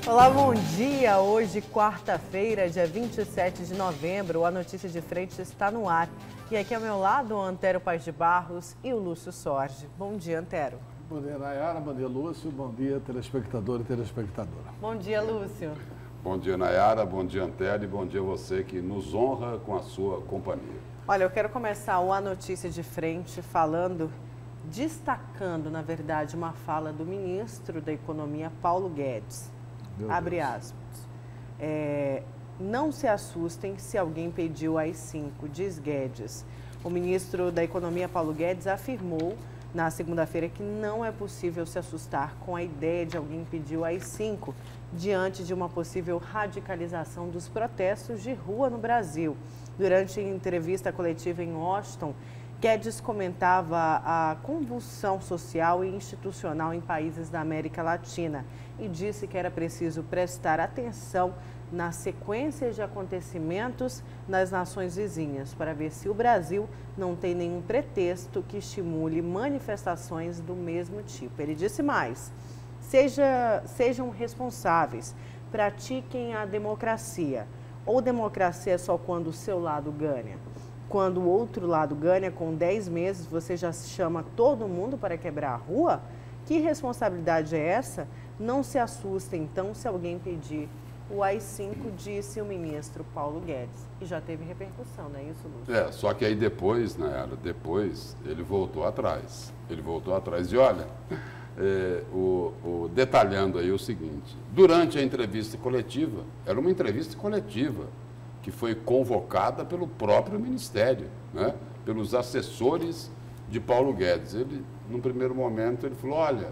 Olá, bom dia! Hoje, quarta-feira, dia 27 de novembro, a Notícia de Frente está no ar. E aqui ao meu lado, o Antero Paz de Barros e o Lúcio Sorge. Bom dia, Antero. Bom dia, Nayara. Bom dia, Lúcio. Bom dia, telespectador e telespectadora. Bom dia, Lúcio. Bom dia, Nayara. Bom dia, Antero. E bom dia a você que nos honra com a sua companhia. Olha, eu quero começar a Notícia de Frente destacando, na verdade, uma fala do ministro da Economia, Paulo Guedes. Abre aspas. Não se assustem se alguém pediu AI-5, diz Guedes. O ministro da Economia, Paulo Guedes, afirmou na segunda-feira que não é possível se assustar com a ideia de alguém pedir o AI-5 diante de uma possível radicalização dos protestos de rua no Brasil. Durante entrevista coletiva em Washington, Guedes comentava a convulsão social e institucional em países da América Latina e disse que era preciso prestar atenção nas sequências de acontecimentos nas nações vizinhas para ver se o Brasil não tem nenhum pretexto que estimule manifestações do mesmo tipo. Ele disse mais: sejam responsáveis, pratiquem a democracia. Ou democracia é só quando o seu lado ganha? Quando o outro lado ganha, com 10 meses, você já chama todo mundo para quebrar a rua? Que responsabilidade é essa? Não se assustem, então, se alguém pedir o AI-5, disse o ministro Paulo Guedes. E já teve repercussão, não é isso, Lúcio? Só que aí depois, Nayara, ele voltou atrás. Ele voltou atrás e olha, detalhando aí o seguinte, durante a entrevista coletiva, era uma entrevista coletiva, que foi convocada pelo próprio Ministério, né? Pelos assessores de Paulo Guedes. Ele, num primeiro momento, ele falou, olha,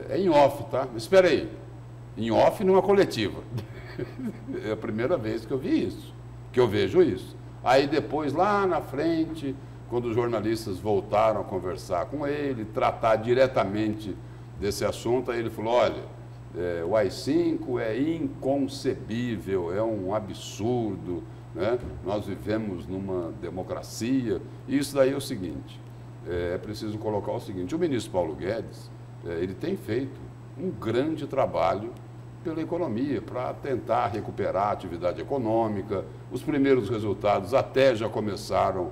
é em off, tá? Espera aí, em off numa coletiva. É a primeira vez que eu vi isso, que eu vejo isso. Aí depois, lá na frente, quando os jornalistas voltaram a conversar com ele, tratar diretamente desse assunto, aí ele falou, olha, o AI-5 é inconcebível, é um absurdo, né? Nós vivemos numa democracia. E isso daí é o seguinte, é preciso colocar o seguinte, o ministro Paulo Guedes, ele tem feito um grande trabalho pela economia, para tentar recuperar a atividade econômica. Os primeiros resultados até já começaram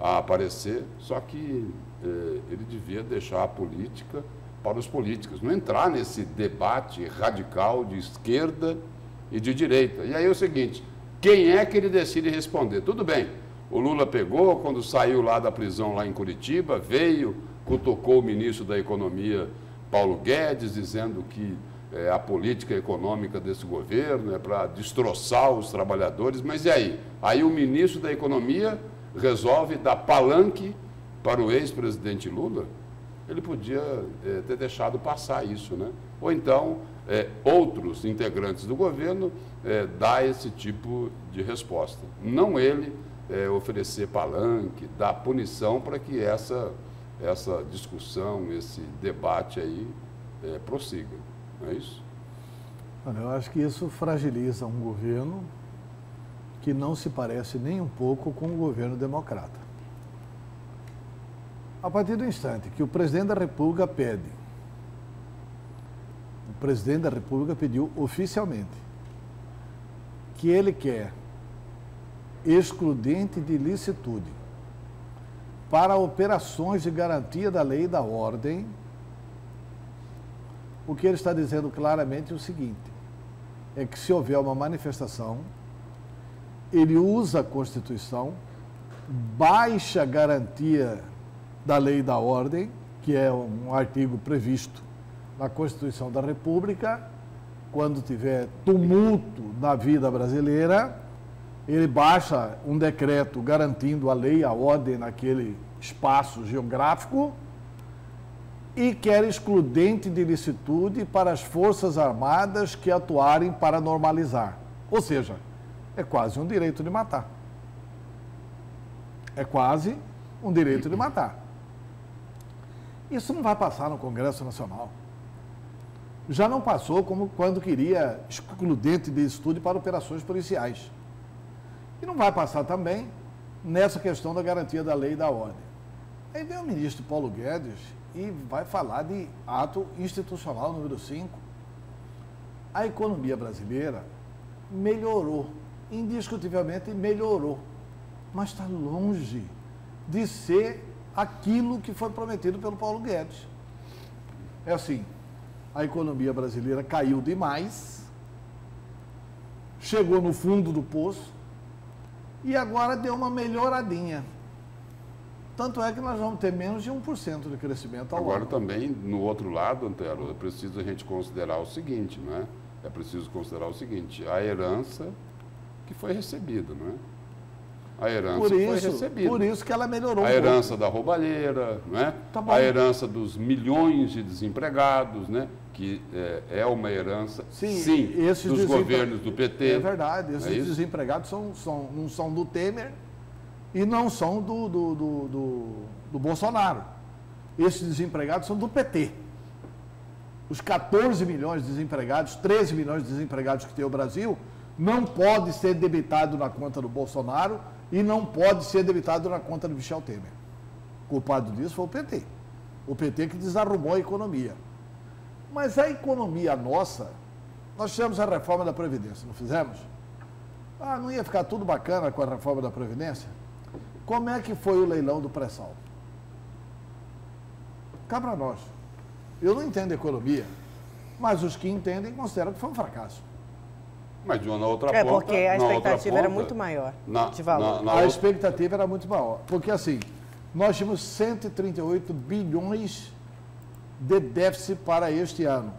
a aparecer, só que ele devia deixar a política para os políticos, não entrar nesse debate radical de esquerda e de direita. E aí é o seguinte, quem é que ele decide responder? Tudo bem, o Lula pegou, quando saiu lá da prisão lá em Curitiba, veio, cutucou o ministro da Economia, Paulo Guedes, dizendo que a política econômica desse governo é para destroçar os trabalhadores, mas e aí? Aí o ministro da Economia resolve dar palanque para o ex-presidente Lula? Ele podia ter deixado passar isso, né? Ou então, outros integrantes do governo dar esse tipo de resposta. Não ele oferecer palanque, dar punição para que essa discussão, esse debate aí prossiga. Não é isso? Olha, eu acho que isso fragiliza um governo que não se parece nem um pouco com o governo democrata. A partir do instante que o presidente da República pede, o presidente da República pediu oficialmente que ele quer excludente de licitude para operações de garantia da lei e da ordem, o que ele está dizendo claramente é o seguinte, é que se houver uma manifestação, ele usa a Constituição, baixa a garantia da lei e da ordem, que é um artigo previsto na Constituição da República, quando tiver tumulto na vida brasileira, ele baixa um decreto garantindo a lei e a ordem naquele espaço geográfico e quer excludente de licitude para as Forças Armadas que atuarem para normalizar. Ou seja, é quase um direito de matar. É quase um direito de matar. Isso não vai passar no Congresso Nacional. Já não passou como quando queria excludente de licitude para operações policiais. E não vai passar também nessa questão da garantia da lei e da ordem. Aí vem o ministro Paulo Guedes e vai falar de ato institucional número 5. a economia brasileira melhorou, indiscutivelmente melhorou, mas está longe de ser aquilo que foi prometido pelo Paulo Guedes. É assim, a economia brasileira caiu demais, chegou no fundo do poço e agora deu uma melhoradinha. Tanto é que nós vamos ter menos de 1% de crescimento ao ano. Agora também, no outro lado, Antero, é preciso a gente considerar o seguinte, não é? É preciso considerar o seguinte, a herança que foi recebida, não é? A herança foi recebida. Por isso que ela melhorou. A herança da roubalheira, não é? Tá bom. A herança dos milhões de desempregados, né? Que é uma herança, sim dos governos do PT. É verdade, esses desempregados não são do Temer e não são do Bolsonaro. Esses desempregados são do PT. Os 14 milhões de desempregados, 13 milhões de desempregados que tem o Brasil, não pode ser debitado na conta do Bolsonaro e não pode ser debitado na conta do Michel Temer. O culpado disso foi o PT. O PT que desarrumou a economia. Mas a economia nossa, nós fizemos a reforma da Previdência, não fizemos? Ah, não ia ficar tudo bacana com a reforma da Previdência? Como é que foi o leilão do pré-sal? Cá para nós. Eu não entendo economia, mas os que entendem consideram que foi um fracasso. Mas de uma na outra ponta... porque a expectativa era muito maior de valor. A expectativa era muito maior. Porque assim, nós tínhamos 138 bilhões de déficit para este ano.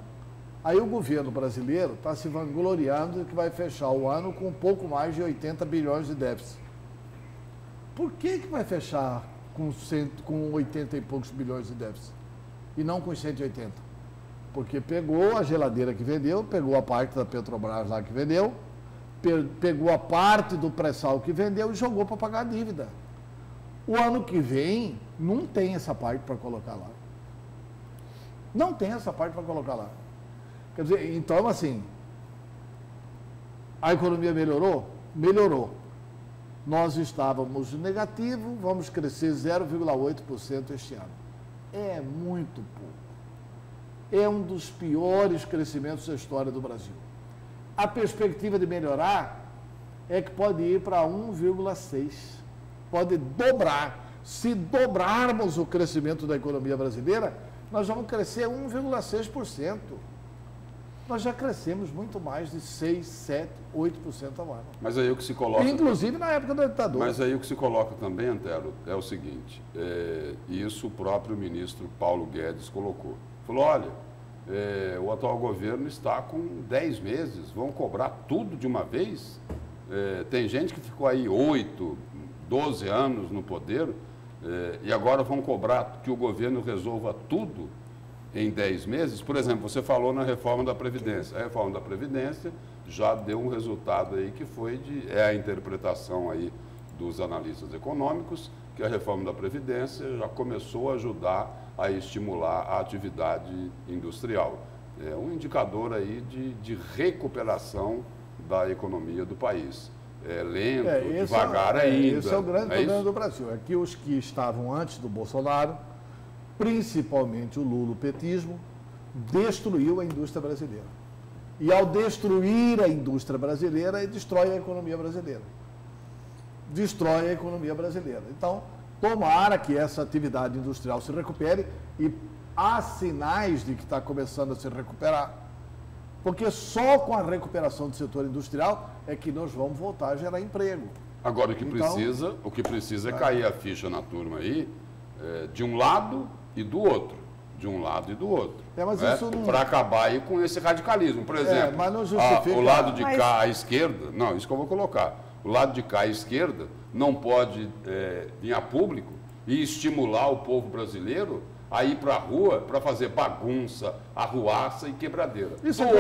Aí o governo brasileiro está se vangloriando de que vai fechar o ano com um pouco mais de 80 bilhões de déficit. Por que vai fechar com 80 e poucos bilhões de déficit? E não com 180? Porque pegou a geladeira que vendeu, pegou a parte da Petrobras lá que vendeu, pegou a parte do pré-sal que vendeu e jogou para pagar a dívida. O ano que vem não tem essa parte para colocar lá. Não tem essa parte para colocar lá. Quer dizer, então assim, a economia melhorou? Melhorou. Nós estávamos negativo, vamos crescer 0,8% este ano. É muito pouco. É um dos piores crescimentos da história do Brasil. A perspectiva de melhorar é que pode ir para 1,6%. Pode dobrar. Se dobrarmos o crescimento da economia brasileira, nós vamos crescer 1,6%. Nós já crescemos muito mais de 6, 7, 8% ao ano. Mas aí o que se coloca... Inclusive na época da ditadura. Mas aí o que se coloca também, Antero, é o seguinte, isso o próprio ministro Paulo Guedes colocou. Falou, olha, o atual governo está com 10 meses, vão cobrar tudo de uma vez? Tem gente que ficou aí 8, 12 anos no poder e agora vão cobrar que o governo resolva tudo em 10 meses. Por exemplo, você falou na reforma da Previdência. A reforma da Previdência já deu um resultado aí que foi a interpretação aí dos analistas econômicos, que a reforma da Previdência já começou a ajudar a estimular a atividade industrial. É um indicador aí de recuperação da economia do país. É lento, devagar ainda. Esse é o grande problema do Brasil. É que os que estavam antes do Bolsonaro, principalmente o lulopetismo, destruiu a indústria brasileira. E ao destruir a indústria brasileira, ele destrói a economia brasileira. Destrói a economia brasileira. Então, tomara que essa atividade industrial se recupere e há sinais de que está começando a se recuperar. Porque só com a recuperação do setor industrial é que nós vamos voltar a gerar emprego. Agora, o que precisa é cair a ficha na turma aí, de um lado e do outro. De um lado e do outro. Para acabar aí com esse radicalismo. Por exemplo, mas não justifica... o lado de cá à esquerda, não, isso que eu vou colocar. O lado de cá à esquerda não pode ir a público e estimular o povo brasileiro a ir para a rua para fazer bagunça, arruaça e quebradeira. Isso do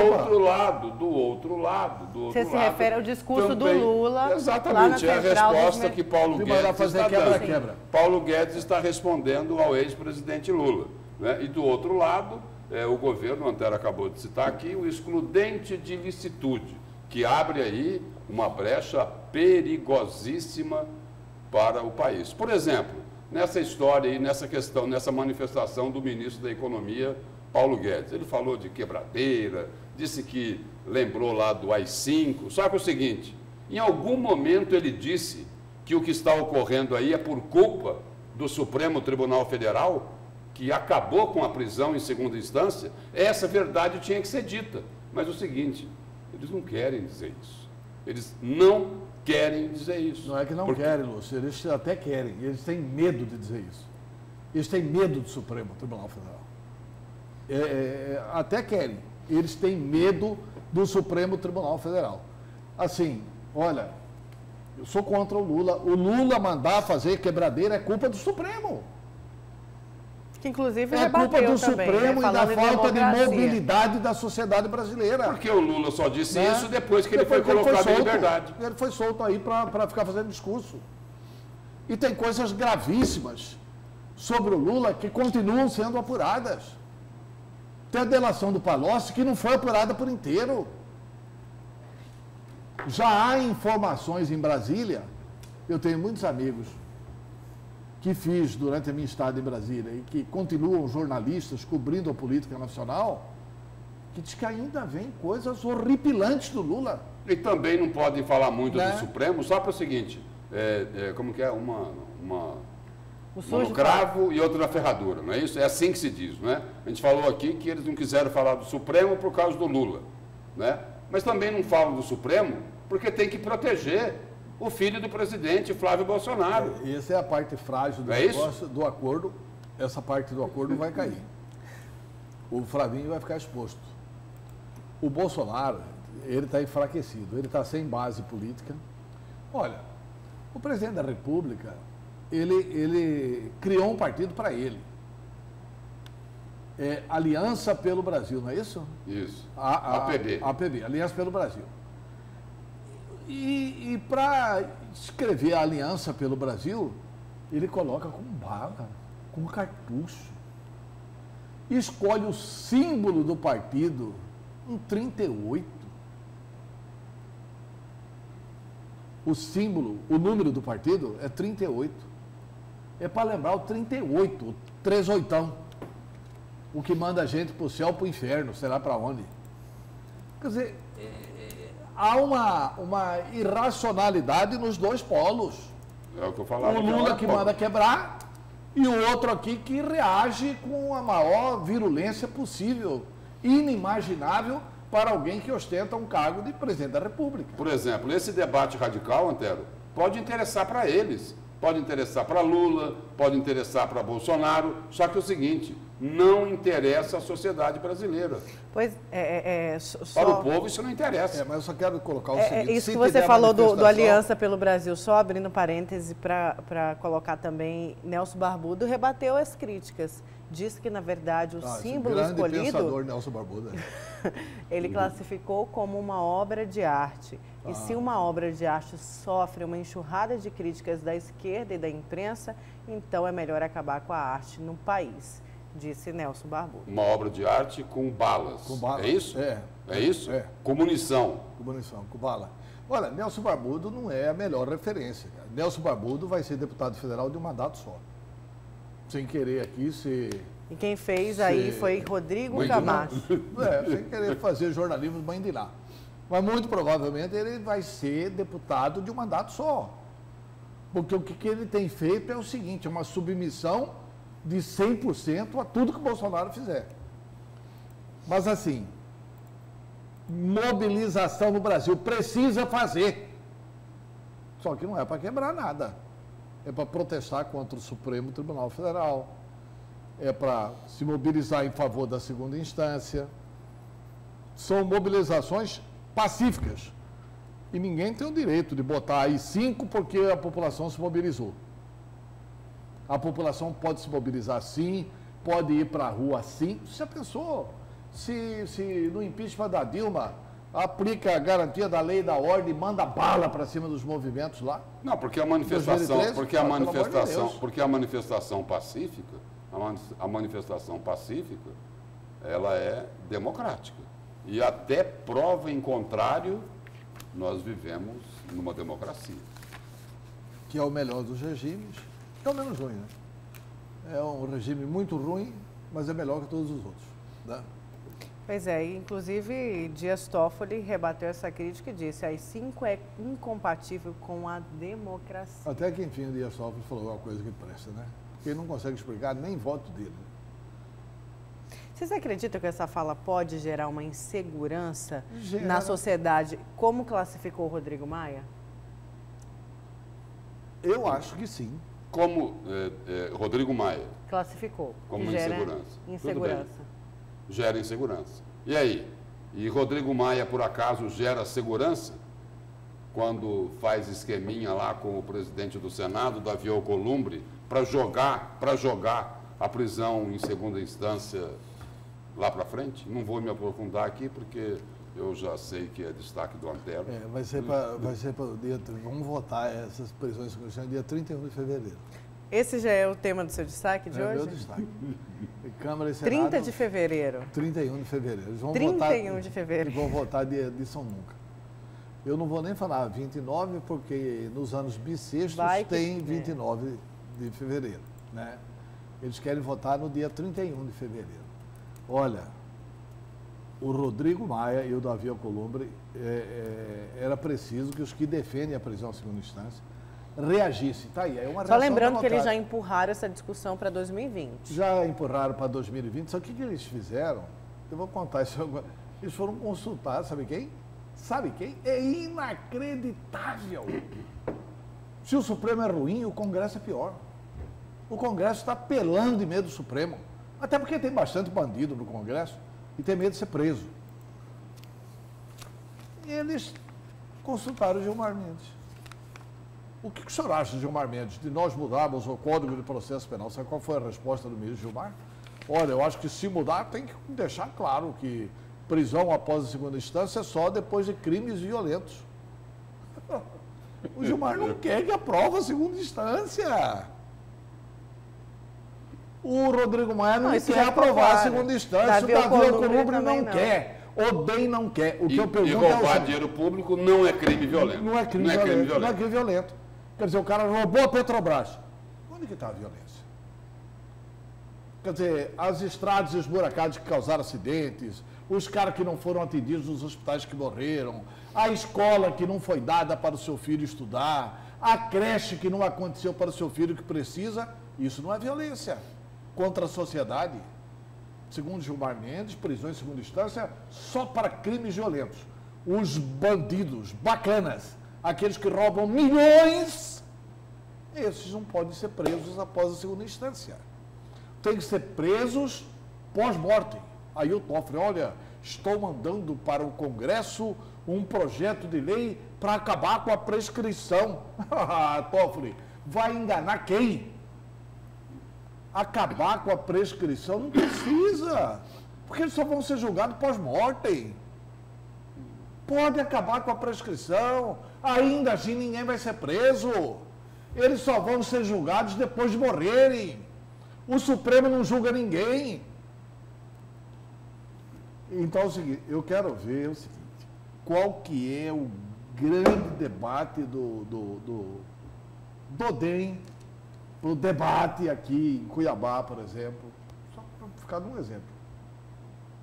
outro lado. Você se refere ao discurso também, do Lula? Exatamente, é a resposta que Paulo Guedes está dando. Paulo Guedes está respondendo ao ex-presidente Lula. Né? E do outro lado, o governo, o Antero acabou de citar aqui, o excludente de licitude, que abre aí uma brecha perigosíssima para o país. Por exemplo, nessa história aí, nessa questão, nessa manifestação do ministro da Economia, Paulo Guedes. Ele falou de quebradeira, disse que lembrou lá do AI-5. Só que é o seguinte, em algum momento ele disse que o que está ocorrendo aí é por culpa do Supremo Tribunal Federal, que acabou com a prisão em segunda instância. Essa verdade tinha que ser dita. Mas o seguinte, eles não querem dizer isso. Eles não querem dizer isso. Não é que não querem, Lúcio, eles até querem, eles têm medo de dizer isso. Eles têm medo do Supremo Tribunal Federal. Até querem, eles têm medo do Supremo Tribunal Federal. Assim, olha, eu sou contra o Lula mandar fazer quebradeira é culpa do Supremo. Que inclusive é culpa do também, Supremo né? e da falta de mobilidade da sociedade brasileira. Porque o Lula só disse isso depois que ele foi colocado em liberdade. Ele foi solto aí para ficar fazendo discurso. E tem coisas gravíssimas sobre o Lula que continuam sendo apuradas. Tem a delação do Palocci que não foi apurada por inteiro. Já há informações em Brasília, eu tenho muitos amigos que fiz durante a minha estada em Brasília e que continuam jornalistas cobrindo a política nacional, que diz que ainda vem coisas horripilantes do Lula. E também não podem falar muito do Supremo, só para o seguinte, como que é? No cravo e outro na ferradura, não é isso? É assim que se diz, não é? A gente falou aqui que eles não quiseram falar do Supremo por causa do Lula, né? Mas também não falam do Supremo porque tem que proteger o filho do presidente, Flávio Bolsonaro. Essa é a parte frágil do negócio, do acordo. Essa parte do acordo vai cair. O Flavinho vai ficar exposto. O Bolsonaro, ele está enfraquecido, ele está sem base política. Olha, o presidente da República, ele criou um partido para ele. Aliança pelo Brasil, não é isso? Isso. APB. APB, Aliança pelo Brasil. E para escrever a Aliança pelo Brasil, ele coloca com bala, com cartucho. Escolhe o símbolo do partido, um 38. O símbolo, o número do partido é 38. É para lembrar o 38, o 38. O que manda a gente para o céu, para o inferno, sei lá para onde. Quer dizer, há uma irracionalidade nos dois polos. É o que eu falava. O Lula que manda quebrar e o outro aqui que reage com a maior virulência possível, inimaginável para alguém que ostenta um cargo de presidente da República. Por exemplo, esse debate radical, Antero, pode interessar para eles, pode interessar para Lula, pode interessar para Bolsonaro, só que é o seguinte, não interessa à sociedade brasileira. Pois Para o povo isso não interessa. Mas eu só quero colocar o seguinte... Isso que você falou do Aliança pelo Brasil, só abrindo parêntese para colocar também, Nelson Barbudo rebateu as críticas. Disse que, na verdade, o símbolo escolhido... pensador Nelson Barbudo. Ele classificou como uma obra de arte. E se uma obra de arte sofre uma enxurrada de críticas da esquerda e da imprensa, então é melhor acabar com a arte no país, disse Nelson Barbudo. Uma obra de arte com balas. Com balas. É isso? É isso? Com munição. Com munição, com bala. Olha, Nelson Barbudo não é a melhor referência, cara. Nelson Barbudo vai ser deputado federal de um mandato só. Sem querer aqui ser... E quem fez aí foi Rodrigo Camacho. Sem querer fazer jornalismo mãe de lá. Mas muito provavelmente ele vai ser deputado de um mandato só. Porque o que ele tem feito é o seguinte, é uma submissão de 100% a tudo que o Bolsonaro fizer. Mas assim, mobilização no Brasil precisa fazer. Só que não é para quebrar nada. É para protestar contra o Supremo Tribunal Federal. É para se mobilizar em favor da segunda instância. São mobilizações pacíficas. E ninguém tem o direito de botar aí 5 porque a população se mobilizou. A população pode se mobilizar sim, pode ir para a rua sim. Você já pensou se no impeachment da Dilma aplica a garantia da lei e da ordem e manda bala para cima dos movimentos lá? Não, porque a manifestação, 2013, porque a manifestação pacífica, ela é democrática. E até prova em contrário, nós vivemos numa democracia. Que é o melhor dos regimes, é o menos ruim, né? É um regime muito ruim, mas é melhor que todos os outros. Né? Pois é, inclusive Dias Toffoli rebateu essa crítica e disse: AI-5 é incompatível com a democracia. Até que, enfim, o Dias Toffoli falou uma coisa que presta, né? Porque ele não consegue explicar nem voto dele. Vocês acreditam que essa fala pode gerar uma insegurança Gera. na sociedade, como classificou o Rodrigo Maia? Eu acho que sim. Como Rodrigo Maia, Classificou. como que gera insegurança. Insegurança. Gera insegurança. E aí? E Rodrigo Maia, por acaso, gera segurança? Quando faz esqueminha lá com o presidente do Senado, Davi Alcolumbre, para jogar a prisão em segunda instância lá para frente? Não vou me aprofundar aqui, porque eu já sei que é destaque do Antero. Vai ser para o dia... Vamos votar essas prisões no dia 31 de fevereiro. Esse já é o tema do seu destaque de hoje? É o meu destaque. Câmara e Senado, 30 de fevereiro. 31 de fevereiro. Eles vão 31 de fevereiro. Vão votar de São Nunca. Eu não vou nem falar 29, porque nos anos bissextos tem 29 de fevereiro. Né? Eles querem votar no dia 31 de fevereiro. Olha, o Rodrigo Maia e o Davi Alcolumbre, era preciso que os que defendem a prisão em segunda instância reagissem. Tá aí, é uma Só lembrando que eles já empurraram essa discussão para 2020. Já empurraram para 2020. Só que o que eles fizeram? Eu vou contar isso agora. Eles foram consultar, sabe quem? Sabe quem? É inacreditável. Se o Supremo é ruim, o Congresso é pior. O Congresso está pelando de medo do Supremo. Até porque tem bastante bandido no Congresso e tem medo de ser preso. E eles consultaram o Gilmar Mendes. O que o senhor acha, Gilmar Mendes, de nós mudarmos o Código de Processo Penal? Sabe qual foi a resposta do ministro Gilmar? Olha, eu acho que se mudar tem que deixar claro que prisão após a segunda instância é só depois de crimes violentos. O Gilmar não quer que aprove a segunda instância. O Rodrigo Maia não quer aprovar a segunda instância. O Davi Alcolumbre não quer. O DEM não quer. O que eu pergunto é roubar dinheiro público não é crime violento. Não é crime violento. Não é crime violento. Quer dizer, o cara roubou a Petrobras. Onde que está a violência? Quer dizer, as estradas esburacadas que causaram acidentes, os caras que não foram atendidos nos hospitais que morreram, a escola que não foi dada para o seu filho estudar, a creche que não aconteceu para o seu filho que precisa, isso não é violência contra a sociedade. Segundo Gilmar Mendes, prisões em segunda instância só para crimes violentos. Os bandidos bacanas, aqueles que roubam milhões, esses não podem ser presos após a segunda instância. Tem que ser presos pós-mortem. Aí o Toffoli, olha, estou mandando para o Congresso um projeto de lei para acabar com a prescrição. Toffoli, vai enganar quem? Acabar com a prescrição não precisa, porque eles só vão ser julgados pós-mortem. Pode acabar com a prescrição, ainda assim ninguém vai ser preso. Eles só vão ser julgados depois de morrerem. O Supremo não julga ninguém. Então é o seguinte, eu quero ver o seguinte, qual que é o grande debate do DEM, o debate aqui em Cuiabá, por exemplo, só para ficar num exemplo,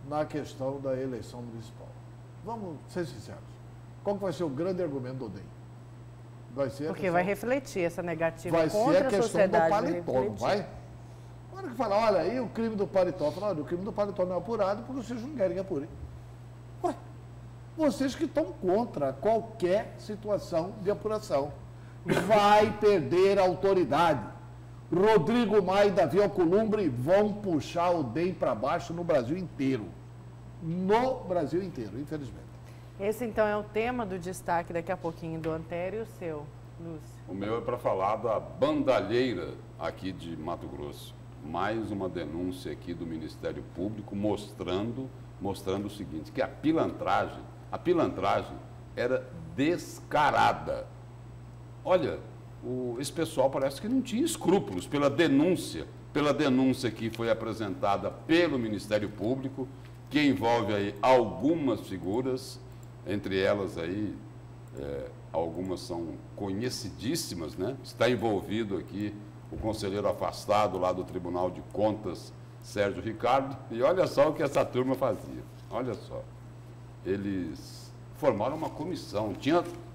na questão da eleição municipal. Vamos ser sinceros. Qual que vai ser o grande argumento do DEM? Vai ser porque vai refletir essa negativa vai contra ser a questão sociedade. do paletó, não vai? Na hora que fala, olha, e o crime do paletó? Fala, olha, o crime do paletó não é apurado porque vocês não querem que apure. Ué, vocês que estão contra qualquer situação de apuração. Vai perder a autoridade. Rodrigo Maia e Davi Alcolumbre vão puxar o DEM para baixo no Brasil inteiro. No Brasil inteiro, infelizmente. Esse, então, é o tema do destaque daqui a pouquinho do Antero e o seu, Lúcio. O meu é para falar da bandalheira aqui de Mato Grosso. Mais uma denúncia aqui do Ministério Público mostrando o seguinte, que a pilantragem era descarada. Olha, esse pessoal parece que não tinha escrúpulos pela denúncia que foi apresentada pelo Ministério Público, que envolve aí algumas figuras, entre elas aí, algumas são conhecidíssimas, né? Está envolvido aqui o conselheiro afastado lá do Tribunal de Contas Sérgio Ricardo, e olha só o que essa turma fazia. Olha só. Eles formaram uma comissão.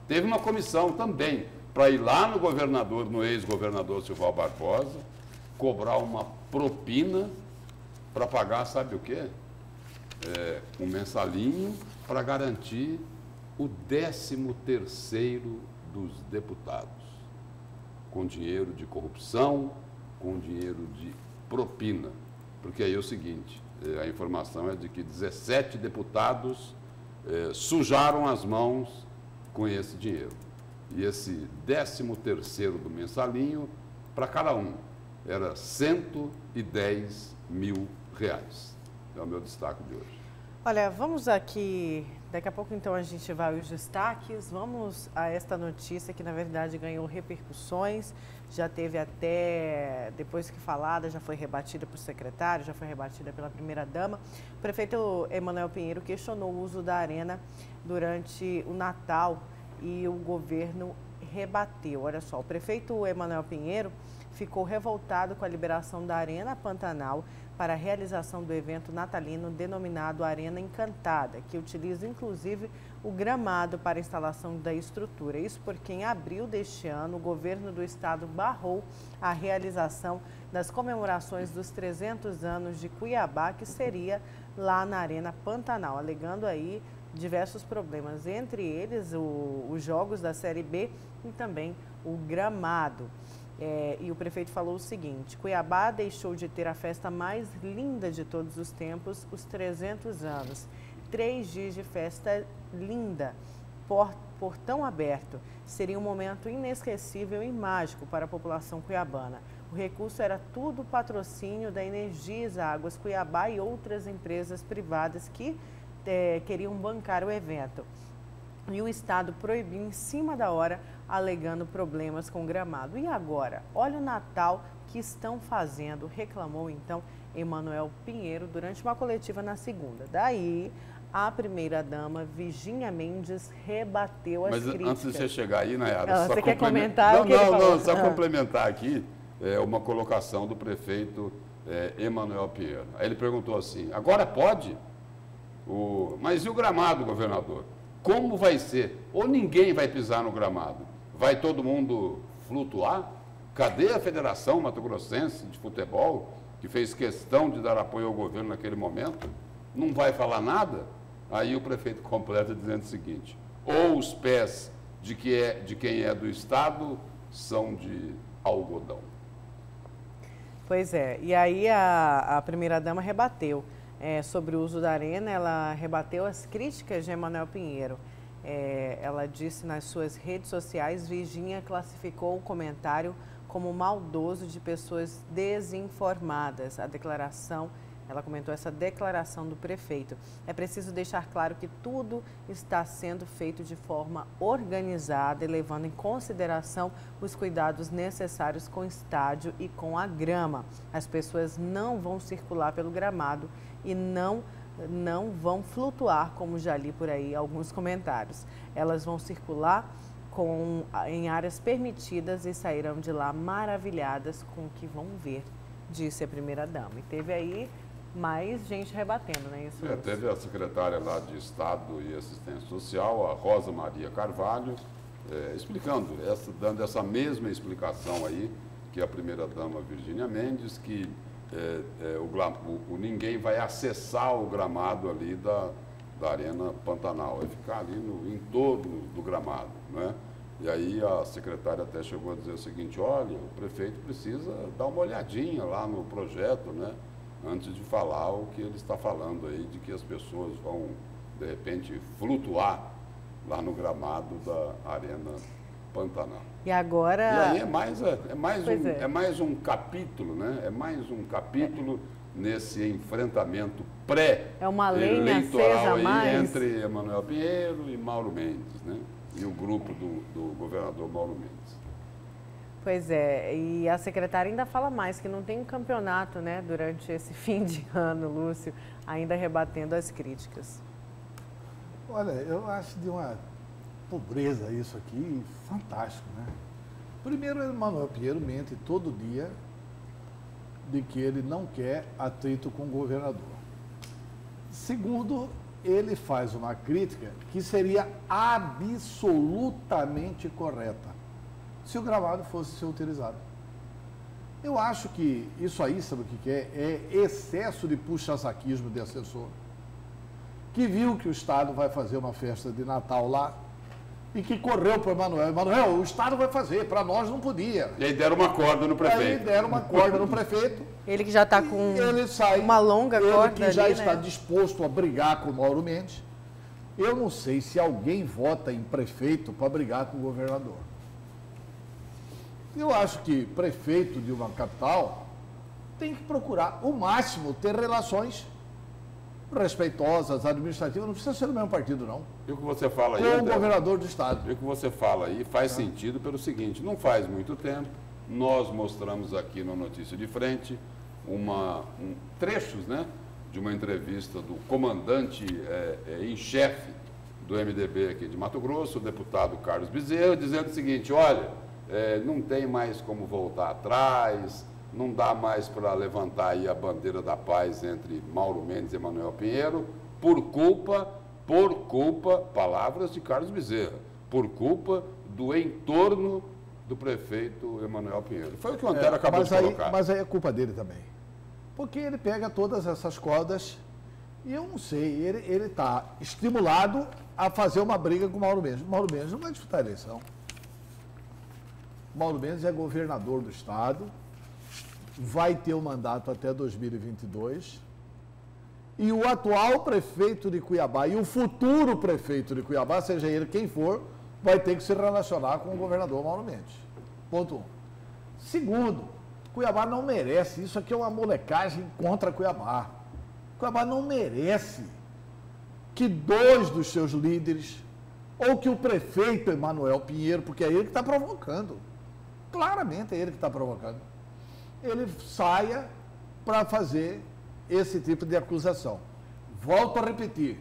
Teve uma comissão também para ir lá no governador, no ex-governador Silval Barbosa, cobrar uma propina para pagar, sabe o quê? Um mensalinho para garantir o 13º dos deputados, com dinheiro de corrupção, com dinheiro de propina. Porque aí é o seguinte, a informação é de que 17 deputados sujaram as mãos com esse dinheiro. E esse 13º do mensalinho, para cada um, era R$110 mil. É o meu destaque de hoje. Olha, vamos aqui, daqui a pouco então a gente vai aos destaques, vamos a esta notícia que na verdade ganhou repercussões, já teve até, depois que falada, já foi rebatida por secretário, já foi rebatida pela primeira-dama. O prefeito Emanuel Pinheiro questionou o uso da arena durante o Natal e o governo rebateu. Olha só, o prefeito Emanuel Pinheiro ficou revoltado com a liberação da Arena Pantanal para a realização do evento natalino denominado Arena Encantada, que utiliza inclusive o gramado para a instalação da estrutura. Isso porque em abril deste ano o governo do estado barrou a realização das comemorações dos 300 anos de Cuiabá, que seria lá na Arena Pantanal, alegando aí diversos problemas, entre eles os jogos da Série B e também o gramado. E o prefeito falou o seguinte: Cuiabá deixou de ter a festa mais linda de todos os tempos, os 300 anos. 3 dias de festa linda, portão aberto. Seria um momento inesquecível e mágico para a população cuiabana. O recurso era tudo patrocínio da Energisa Águas Cuiabá e outras empresas privadas que queriam bancar o evento. E o Estado proibiu em cima da hora, alegando problemas com o gramado. E agora? Olha o Natal que estão fazendo, reclamou então Emanuel Pinheiro durante uma coletiva na segunda. Daí, a primeira-dama, Virgínia Mendes, rebateu as críticas. Mas antes de você chegar aí, Nayara... Você quer comentar o que ele falou? Não, só complementar aqui uma colocação do prefeito Emanuel Pinheiro. Aí ele perguntou assim, agora pode? Mas e o gramado, governador? Como vai ser? Ou ninguém vai pisar no gramado? Vai todo mundo flutuar? Cadê a Federação Mato Grossense de Futebol, que fez questão de dar apoio ao governo naquele momento? Não vai falar nada? Aí o prefeito completa dizendo o seguinte, ou os pés de quem é do Estado são de algodão. Pois é, e aí a primeira-dama rebateu. Sobre o uso da arena, ela rebateu as críticas de Emanuel Pinheiro. Ela disse nas suas redes sociais, Virgínia classificou o comentário como maldoso de pessoas desinformadas. Ela comentou essa declaração do prefeito. É preciso deixar claro que tudo está sendo feito de forma organizada e levando em consideração os cuidados necessários com o estádio e com a grama. As pessoas não vão circular pelo gramado e não vão flutuar, como já li por aí alguns comentários. Elas vão circular em áreas permitidas e sairão de lá maravilhadas com o que vão ver, disse a primeira-dama. E teve aí mais gente rebatendo, né? Isso. Teve a secretária lá de Estado e Assistência Social, a Rosa Maria Carvalho, dando essa mesma explicação aí que a primeira-dama Virgínia Mendes, que ninguém vai acessar o gramado ali da Arena Pantanal, vai ficar ali em torno do gramado, né? E aí a secretária até chegou a dizer o seguinte, olha, o prefeito precisa dar uma olhadinha lá no projeto, né? Antes de falar o que ele está falando aí, de que as pessoas vão, de repente, flutuar lá no gramado da Arena Pantanal. E agora... E aí é mais um capítulo, né? É mais um capítulo nesse enfrentamento pré-eleitoral entre Emanuel Pinheiro e Mauro Mendes, né? E o grupo do governador Mauro Mendes. Pois é, e a secretária ainda fala mais, que não tem um campeonato, né, durante esse fim de ano, Lúcio, ainda rebatendo as críticas. Olha, eu acho de uma pobreza isso aqui, fantástico, né? Primeiro, o Emanuel Pinheiro mente todo dia de que ele não quer atrito com o governador. Segundo, ele faz uma crítica que seria absolutamente correta se o gramado fosse ser utilizado. Eu acho que isso aí, sabe o que é? É excesso de puxa-saquismo de assessor, que viu que o Estado vai fazer uma festa de Natal lá e que correu para o Emanuel. Emanuel, o Estado vai fazer, para nós não podia. E aí deram uma corda no prefeito. Aí deram uma corda no prefeito. Ele que já está com uma longa corda ele que já ali, está né? disposto a brigar com o Mauro Mendes. Eu não sei se alguém vota em prefeito para brigar com o governador. Eu acho que prefeito de uma capital tem que procurar, o máximo, ter relações respeitosas, administrativas, não precisa ser do mesmo partido, não. E o que você fala aí, com o André, governador do Estado. E o que você fala aí faz sentido pelo seguinte, não faz muito tempo, nós mostramos aqui no Notícia de Frente trechos, né, de uma entrevista do comandante em chefe do MDB aqui de Mato Grosso, o deputado Carlos Bezerra, dizendo o seguinte, olha, não tem mais como voltar atrás, não dá mais para levantar aí a bandeira da paz entre Mauro Mendes e Emanuel Pinheiro, por culpa, palavras de Carlos Bezerra, por culpa do entorno do prefeito Emanuel Pinheiro. Foi o que o Antero acabou de colocar. Mas aí é culpa dele também. Porque ele pega todas essas cordas e eu não sei, ele está estimulado a fazer uma briga com o Mauro Mendes. O Mauro Mendes não vai disputar a eleição. Mauro Mendes é governador do Estado, vai ter o mandato até 2022, e o atual prefeito de Cuiabá e o futuro prefeito de Cuiabá, seja ele quem for, vai ter que se relacionar com o governador Mauro Mendes. Ponto 1. Segundo, Cuiabá não merece, isso aqui é uma molecagem contra Cuiabá. Cuiabá não merece que 2 dos seus líderes, ou que o prefeito Emanuel Pinheiro, porque é ele que está provocando, claramente é ele que está provocando, ele saia para fazer esse tipo de acusação. Volto a repetir,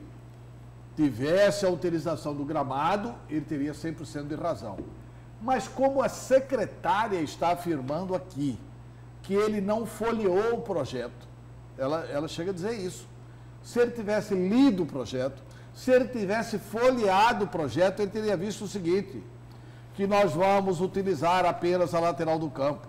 tivesse a utilização do gramado, ele teria 100% de razão. Mas como a secretária está afirmando aqui, que ele não folheou o projeto, ela chega a dizer isso. Se ele tivesse lido o projeto, se ele tivesse folheado o projeto, ele teria visto o seguinte, que nós vamos utilizar apenas a lateral do campo.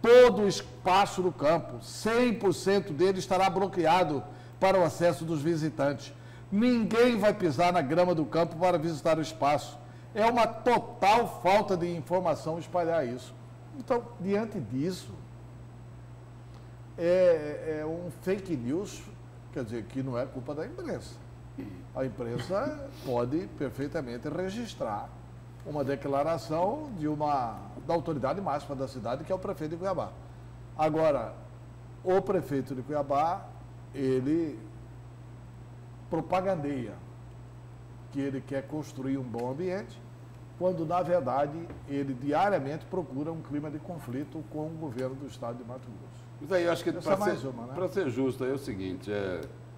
Todo o espaço do campo, 100% dele estará bloqueado para o acesso dos visitantes. Ninguém vai pisar na grama do campo para visitar o espaço. É uma total falta de informação espalhar isso. Então, diante disso, é um fake news, quer dizer, que não é culpa da imprensa. A imprensa pode perfeitamente registrar uma declaração da autoridade máxima da cidade, que é o prefeito de Cuiabá. Agora, o prefeito de Cuiabá, ele propagandeia que ele quer construir um bom ambiente, quando, na verdade, ele diariamente procura um clima de conflito com o governo do estado de Mato Grosso. Mas aí eu acho que para ser justo, aí é o seguinte,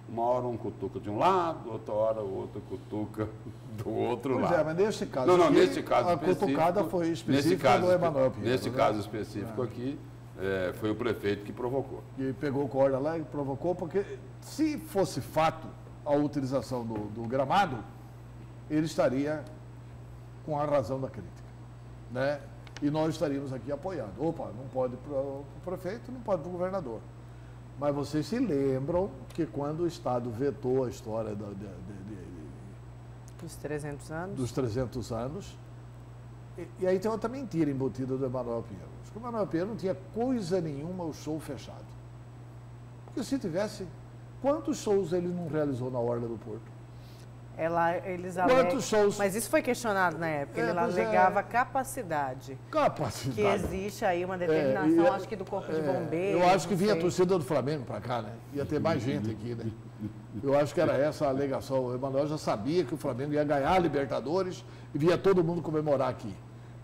uma hora um cutuca de um lado, outra hora o outro cutuca do outro lado. Pois é, mas neste caso nesse caso a específico, cutucada foi específica do Emanuel Pinheiro. Nesse caso específico aqui, foi o prefeito que provocou. E pegou corda lá e provocou, porque se fosse fato a utilização do gramado, ele estaria com a razão da crítica, né? E nós estaríamos aqui apoiando. Opa, não pode para o prefeito, não pode para o governador. Mas vocês se lembram que quando o Estado vetou a história dos 300 anos? Dos 300 anos, e aí tem outra mentira embutida do Emanuel Pinheiro. Acho que o Emanuel Pinheiro não tinha coisa nenhuma o show fechado. Porque se tivesse, quantos shows ele não realizou na Orla do Porto? Eles alegam, shows? mas isso foi questionado na época, ele alegava capacidade. Capacidade. Que existe aí uma determinação, acho que do Corpo de Bombeiros. Eu acho que vinha a torcida do Flamengo para cá, né? Ia ter mais gente aqui, né? Eu acho que era essa a alegação. O Emanuel já sabia que o Flamengo ia ganhar a Libertadores e via todo mundo comemorar aqui.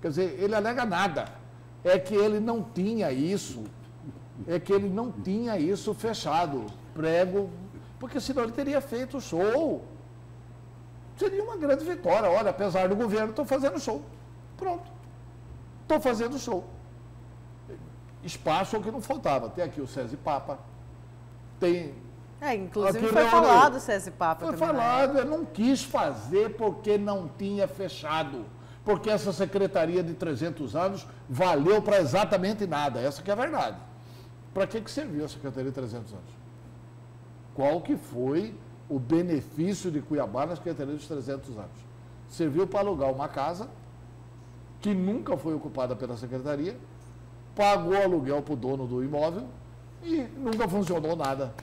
Quer dizer, ele alega nada. É que ele não tinha isso. É que ele não tinha isso fechado, prego, porque senão ele teria feito o show. Seria uma grande vitória. Olha, apesar do governo, estou fazendo show. Pronto. Estou fazendo show. espaço, é o que não faltava. Tem aqui o SESI Papa, tem... inclusive foi falado o SESI Papa foi também. Foi falado, eu não quis fazer porque não tinha fechado. Porque essa secretaria de 300 anos valeu para exatamente nada. Essa que é a verdade. Para que serviu a secretaria de 300 anos? Qual que foi o benefício de Cuiabá na secretaria dos 300 anos? Serviu para alugar uma casa que nunca foi ocupada pela secretaria, pagou aluguel para o dono do imóvel e nunca funcionou nada.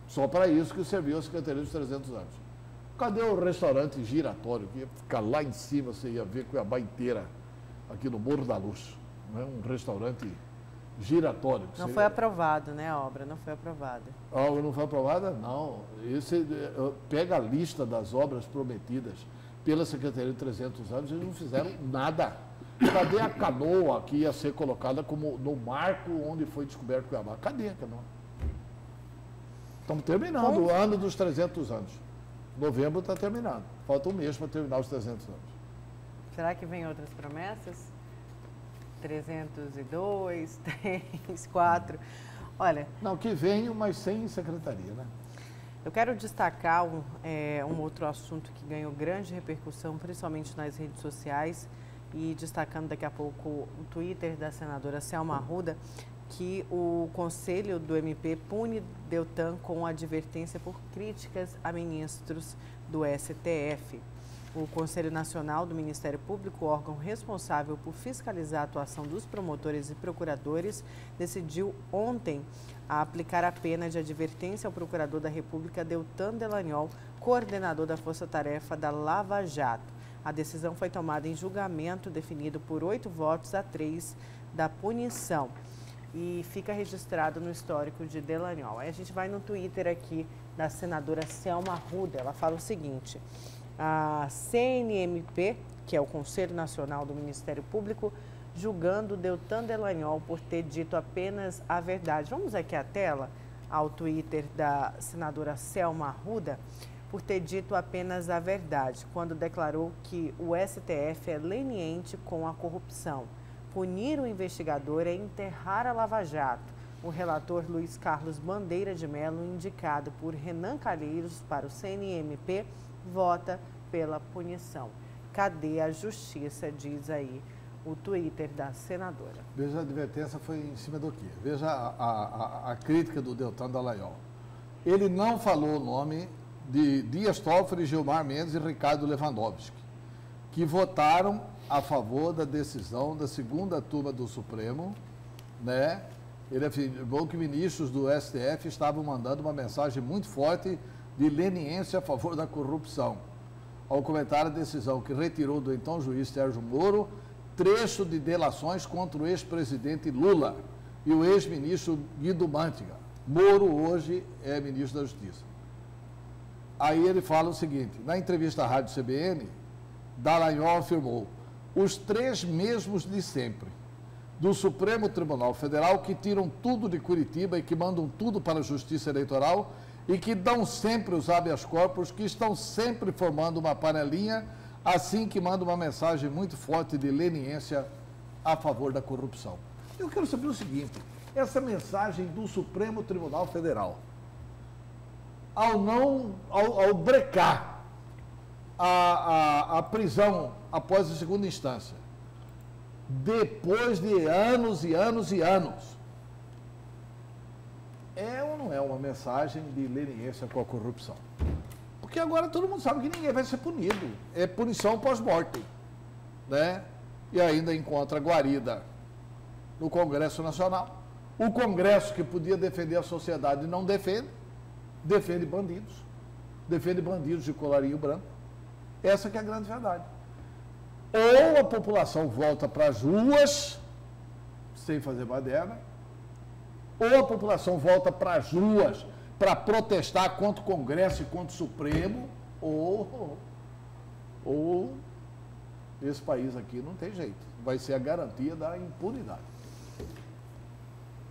Só para isso que serviu a secretaria dos 300 anos. Cadê o restaurante giratório? Que ia ficar lá em cima, você ia ver Cuiabá inteira, aqui no Morro da Luz. Não é um restaurante giratório. Não foi aprovado, né, a obra? Não foi aprovada. A obra não foi aprovada? Não. Pega a lista das obras prometidas pela Secretaria de 300 anos, eles não fizeram nada. Cadê a canoa que ia ser colocada como no marco onde foi descoberto Cuiabá? Cadê a canoa? Estamos terminando o ano dos 300 anos. Novembro está terminando. Falta um mês para terminar os 300 anos. Será que vem outras promessas? 302, 3, 4. Olha... Não, que venham, mas sem secretaria, né? Eu quero destacar um outro assunto que ganhou grande repercussão, principalmente nas redes sociais, e destacando daqui a pouco o Twitter da senadora Selma Arruda, que o Conselho do MP pune Deltan com advertência por críticas a ministros do STF. O Conselho Nacional do Ministério Público, órgão responsável por fiscalizar a atuação dos promotores e procuradores, decidiu ontem aplicar a pena de advertência ao procurador da República, Deltan Delagnol, coordenador da Força Tarefa da Lava Jato. A decisão foi tomada em julgamento definido por 8-3 da punição. E fica registrado no histórico de Delagnol. Aí a gente vai no Twitter aqui da senadora Selma Arruda. Ela fala o seguinte: a CNMP, que é o Conselho Nacional do Ministério Público, julgando Deltan Delagnol por ter dito apenas a verdade. Vamos aqui à tela, ao Twitter da senadora Selma Arruda, por ter dito apenas a verdade, quando declarou que o STF é leniente com a corrupção. Punir o investigador é enterrar a Lava Jato. O relator Luiz Carlos Bandeira de Mello, indicado por Renan Calheiros para o CNMP, vota pela punição. Cadê a justiça, diz aí o Twitter da senadora. Veja, a advertência foi em cima do quê? Veja a crítica do Deltan Delagnol. Ele não falou o nome de Dias Toffoli, Gilmar Mendes e Ricardo Lewandowski, que votaram a favor da decisão da segunda turma do Supremo, né? Ele afirmou que ministros do STF estavam mandando uma mensagem muito forte de leniência a favor da corrupção. Ao comentar a decisão que retirou do então juiz Sérgio Moro trecho de delações contra o ex-presidente Lula e o ex-ministro Guido Mantega. Moro hoje é ministro da Justiça. Aí ele fala o seguinte: na entrevista à Rádio CBN, Delagnol afirmou: os três mesmos de sempre, do Supremo Tribunal Federal, que tiram tudo de Curitiba e que mandam tudo para a Justiça Eleitoral e que dão sempre os habeas corpus, que estão sempre formando uma panelinha, assim que mandam uma mensagem muito forte de leniência a favor da corrupção. Eu quero saber o seguinte: essa mensagem do Supremo Tribunal Federal, ao brecar a prisão após a segunda instância, depois de anos e anos e anos, é ou não é uma mensagem de leniência com a corrupção? Porque agora todo mundo sabe que ninguém vai ser punido. É punição pós-morte, né? E ainda encontra guarida no Congresso Nacional. O Congresso, que podia defender a sociedade, não defende. Defende bandidos. Defende bandidos de colarinho branco. Essa que é a grande verdade. Ou a população volta para as ruas, sem fazer baderna, ou a população volta para as ruas para protestar contra o Congresso e contra o Supremo, ou esse país aqui não tem jeito. Vai ser a garantia da impunidade.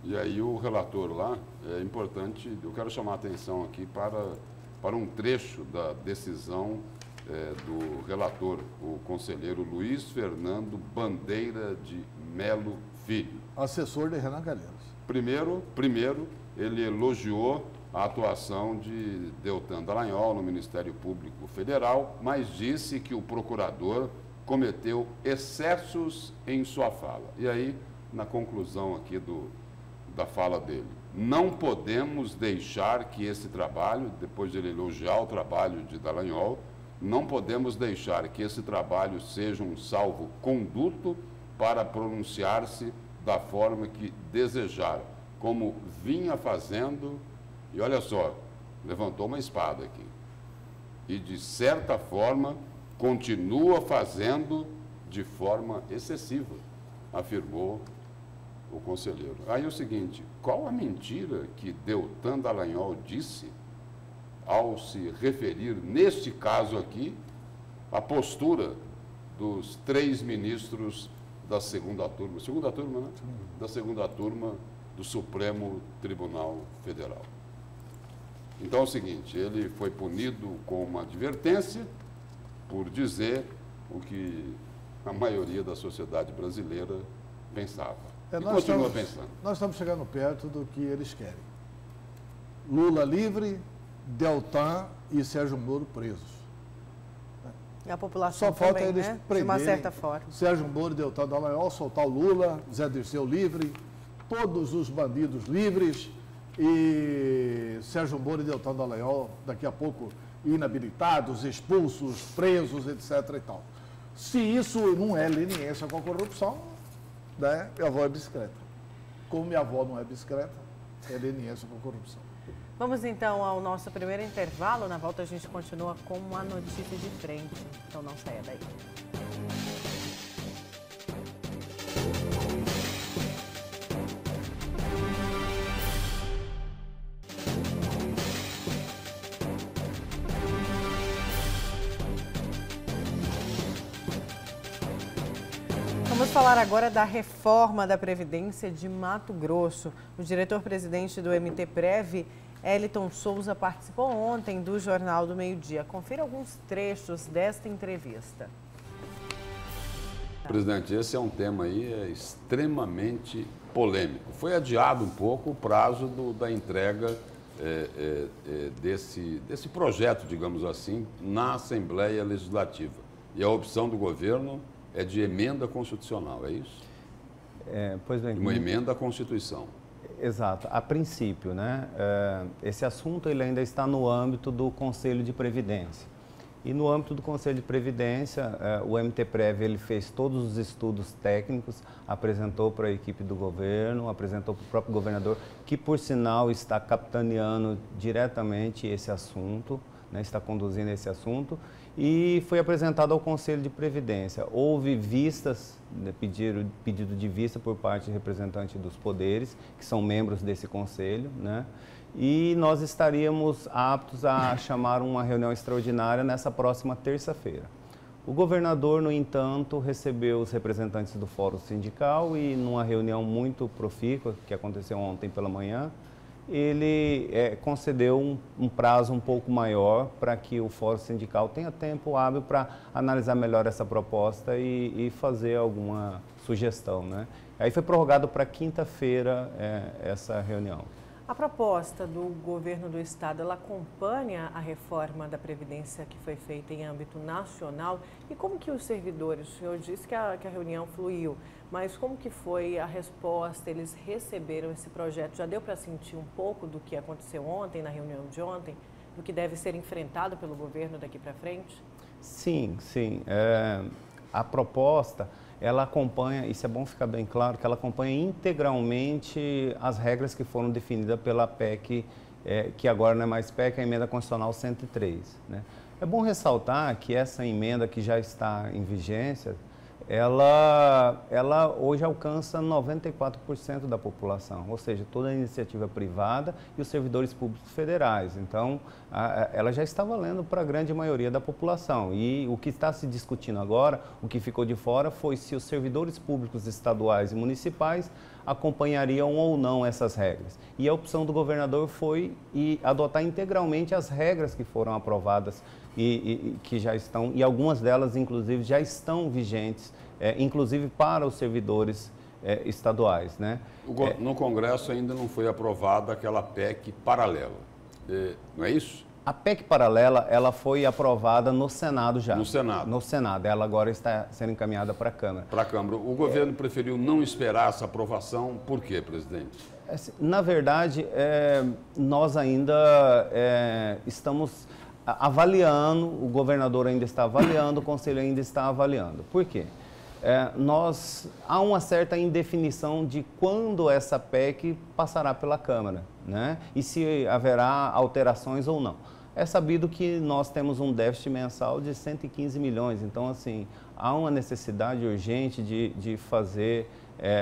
E aí o relator lá, é importante, eu quero chamar a atenção aqui para um trecho da decisão do relator, o conselheiro Luiz Fernando Bandeira de Melo Filho. Assessor de Renan Calheiros. Primeiro, ele elogiou a atuação de Deltan Dallagnol no Ministério Público Federal, mas disse que o procurador cometeu excessos em sua fala. E aí, na conclusão aqui da fala dele, não podemos deixar que esse trabalho, depois de ele elogiar o trabalho de Dallagnol, não podemos deixar que esse trabalho seja um salvo-conduto para pronunciar-se da forma que desejar, como vinha fazendo, e olha só, levantou uma espada aqui, e de certa forma continua fazendo de forma excessiva, afirmou o conselheiro. Aí o seguinte, qual a mentira que Deltan Dallagnol disse ao se referir, neste caso aqui, à postura dos 3 ministros da segunda turma, né? Da segunda turma do Supremo Tribunal Federal. Então é o seguinte, ele foi punido com uma advertência por dizer o que a maioria da sociedade brasileira pensava. E continua pensando. Nós estamos chegando perto do que eles querem. Lula livre, Deltan e Sérgio Moro presos. E a população só falta também, eles né? prenderem De uma certa forma. Sérgio Moro e Deltan Dallagnol, soltar o Lula, Zé Dirceu livre, todos os bandidos livres e Sérgio Moro e Deltan Dallagnol, daqui a pouco inabilitados, expulsos, presos, etc. e tal. Se isso não é leniência com a corrupção, né, minha avó é bicicleta. Como minha avó não é bicicleta, é leniência com a corrupção. Vamos então ao nosso primeiro intervalo. Na volta a gente continua com uma notícia de frente. Então não saia daí. Vamos falar agora da reforma da Previdência de Mato Grosso. O diretor-presidente do MTPrev, Eliton Souza, participou ontem do Jornal do Meio-Dia. Confira alguns trechos desta entrevista. Presidente, esse é um tema aí extremamente polêmico. Foi adiado um pouco o prazo da entrega desse projeto, digamos assim, na Assembleia Legislativa. E a opção do governo é de emenda constitucional, é isso? Pois bem. Uma emenda à Constituição. Exato. A princípio, né, esse assunto ele ainda está no âmbito do Conselho de Previdência. E no âmbito do Conselho de Previdência, o MTPrev ele fez todos os estudos técnicos, apresentou para a equipe do governo, apresentou para o próprio governador, que por sinal está capitaneando diretamente esse assunto, né, está conduzindo esse assunto, e foi apresentado ao Conselho de Previdência. Houve vistas, pedido de vista por parte de representantes dos poderes, que são membros desse conselho, né? E nós estaríamos aptos a chamar uma reunião extraordinária nessa próxima terça-feira. O governador, no entanto, recebeu os representantes do Fórum Sindical e, numa reunião muito profícua, que aconteceu ontem pela manhã, ele concedeu um prazo um pouco maior para que o Fórum Sindical tenha tempo hábil para analisar melhor essa proposta e fazer alguma sugestão, né? Aí foi prorrogado para quinta-feira essa reunião. A proposta do governo do estado, ela acompanha a reforma da Previdência que foi feita em âmbito nacional? E como que os servidores, o senhor disse que a reunião fluiu, mas como que foi a resposta? Eles receberam esse projeto? Já deu para sentir um pouco do que aconteceu ontem, na reunião de ontem, do que deve ser enfrentado pelo governo daqui para frente? Sim, sim. A proposta, ela acompanha, isso é bom ficar bem claro, que ela acompanha integralmente as regras que foram definidas pela PEC, que agora não é mais PEC, é a Emenda Constitucional 103. Né? É bom ressaltar que essa emenda que já está em vigência, ela hoje alcança 94% da população, ou seja, toda a iniciativa privada e os servidores públicos federais. Então, ela já está valendo para a grande maioria da população. E o que está se discutindo agora, o que ficou de fora, foi se os servidores públicos estaduais e municipais acompanhariam ou não essas regras. E a opção do governador foi adotar integralmente as regras que foram aprovadas e que já estão, e algumas delas, inclusive, já estão vigentes, inclusive para os servidores estaduais, né? No Congresso ainda não foi aprovada aquela PEC paralela, não é isso? A PEC paralela, ela foi aprovada no Senado já. No Senado. No Senado. Ela agora está sendo encaminhada para a Câmara. Para a Câmara. O governo preferiu não esperar essa aprovação. Por quê, presidente? Na verdade, nós ainda estamos avaliando, o governador ainda está avaliando, o conselho ainda está avaliando. Por quê? Há uma certa indefinição de quando essa PEC passará pela Câmara, né? E se haverá alterações ou não. É sabido que nós temos um déficit mensal de 115 milhões, então, assim, há uma necessidade urgente de fazer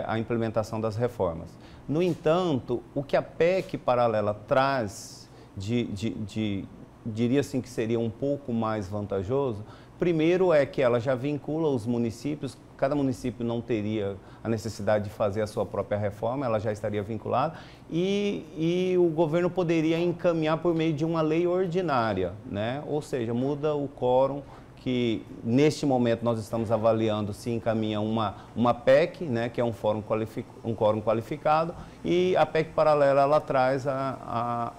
a implementação das reformas. No entanto, o que a PEC paralela traz diria assim que seria um pouco mais vantajoso, primeiro é que ela já vincula os municípios, cada município não teria a necessidade de fazer a sua própria reforma, ela já estaria vinculada, e o governo poderia encaminhar por meio de uma lei ordinária, né? Ou seja, muda o quórum, que neste momento nós estamos avaliando se encaminha uma PEC, né, que é um quórum qualificado, e a PEC paralela ela traz a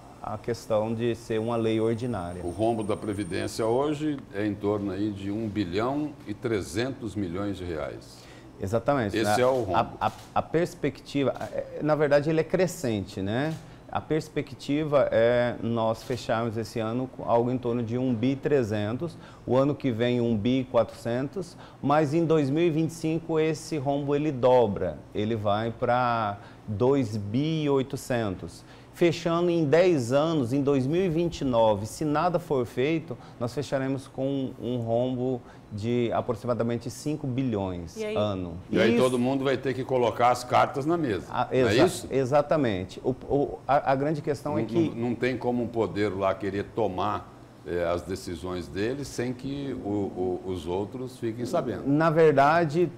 questão de ser uma lei ordinária. O rombo da Previdência hoje é em torno aí de 1 bilhão e 300 milhões de reais. Exatamente. Esse é o rombo. A perspectiva, na verdade, ele é crescente, né? A perspectiva é nós fecharmos esse ano com algo em torno de 1 bi 300, o ano que vem 1 bi 400, mas em 2025 esse rombo ele dobra, ele vai para 2 bi 800. Fechando em 10 anos, em 2029, se nada for feito, nós fecharemos com um rombo de aproximadamente 5 bilhões ano. E aí todo mundo vai ter que colocar as cartas na mesa, não é isso? Exatamente. A grande questão é que... Não tem como um poder lá querer tomar as decisões dele sem que os outros fiquem sabendo. Na verdade...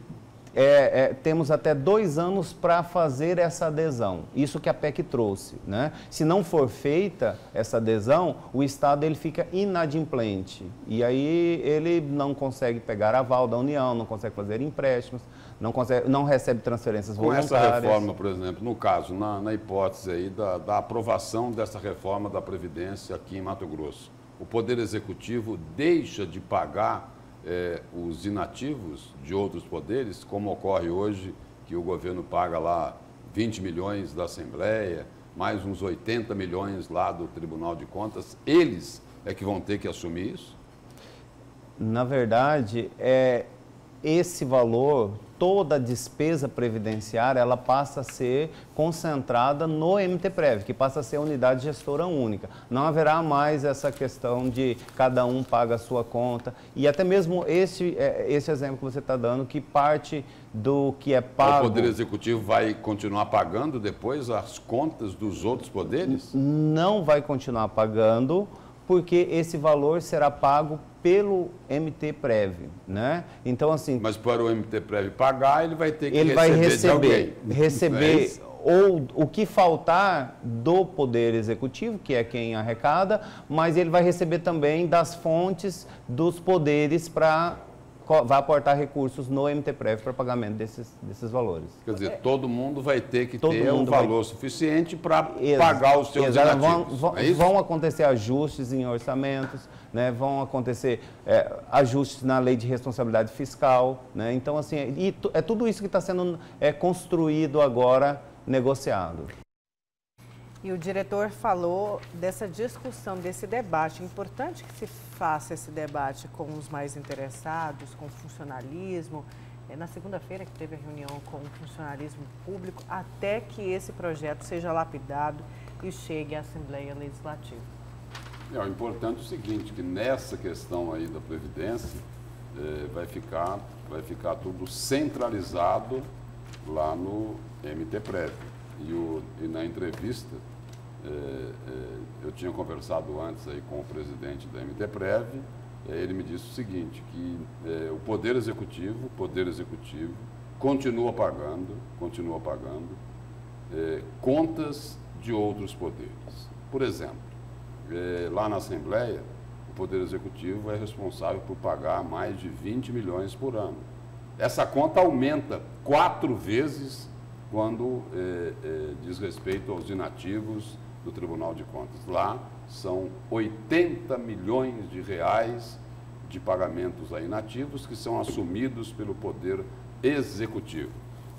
temos até 2 anos para fazer essa adesão, isso que a PEC trouxe, né? Se não for feita essa adesão, o Estado ele fica inadimplente e aí ele não consegue pegar aval da União, não consegue fazer empréstimos, não recebe transferências voluntárias. Com essa reforma, por exemplo, no caso, na hipótese aí da aprovação dessa reforma da Previdência aqui em Mato Grosso, o Poder Executivo deixa de pagar os inativos de outros poderes, como ocorre hoje, que o governo paga lá 20 milhões da Assembleia, mais uns 80 milhões lá do Tribunal de Contas, eles é que vão ter que assumir isso? Na verdade, esse valor, toda a despesa previdenciária, ela passa a ser concentrada no MTPrev, que passa a ser a unidade gestora única. Não haverá mais essa questão de cada um paga a sua conta. E até mesmo esse exemplo que você está dando, que parte do que é pago... O Poder Executivo vai continuar pagando depois as contas dos outros poderes? Não vai continuar pagando, porque esse valor será pago pelo MTPrev, né? Então, assim... Mas para o MTPrev pagar, ele vai ter que receber de alguém. Receber ou o que faltar do Poder Executivo, que é quem arrecada, mas ele vai receber também das fontes dos poderes vai aportar recursos no MTPrev para pagamento desses valores. Quer dizer, todo mundo vai ter que ter um valor suficiente para pagar os seus inativos. Vão acontecer ajustes em orçamentos, né? Vão acontecer ajustes na lei de responsabilidade fiscal, né? Então, assim, é tudo isso que está sendo construído agora, negociado. E o diretor falou dessa discussão, desse debate. É importante que se faça esse debate com os mais interessados, com o funcionalismo. Na segunda-feira que teve a reunião com o funcionalismo público, até que esse projeto seja lapidado e chegue à Assembleia Legislativa. O importante é o seguinte, que nessa questão aí da Previdência, vai ficar tudo centralizado lá no MTPrev. E na entrevista, eu tinha conversado antes aí com o presidente da MTPrev, ele me disse o seguinte, que o Poder Executivo continua pagando contas de outros poderes. Por exemplo, lá na Assembleia, o Poder Executivo é responsável por pagar mais de 20 milhões por ano. Essa conta aumenta 4 vezes quando diz respeito aos inativos do Tribunal de Contas. Lá são 80 milhões de reais de pagamentos a inativos que são assumidos pelo Poder Executivo.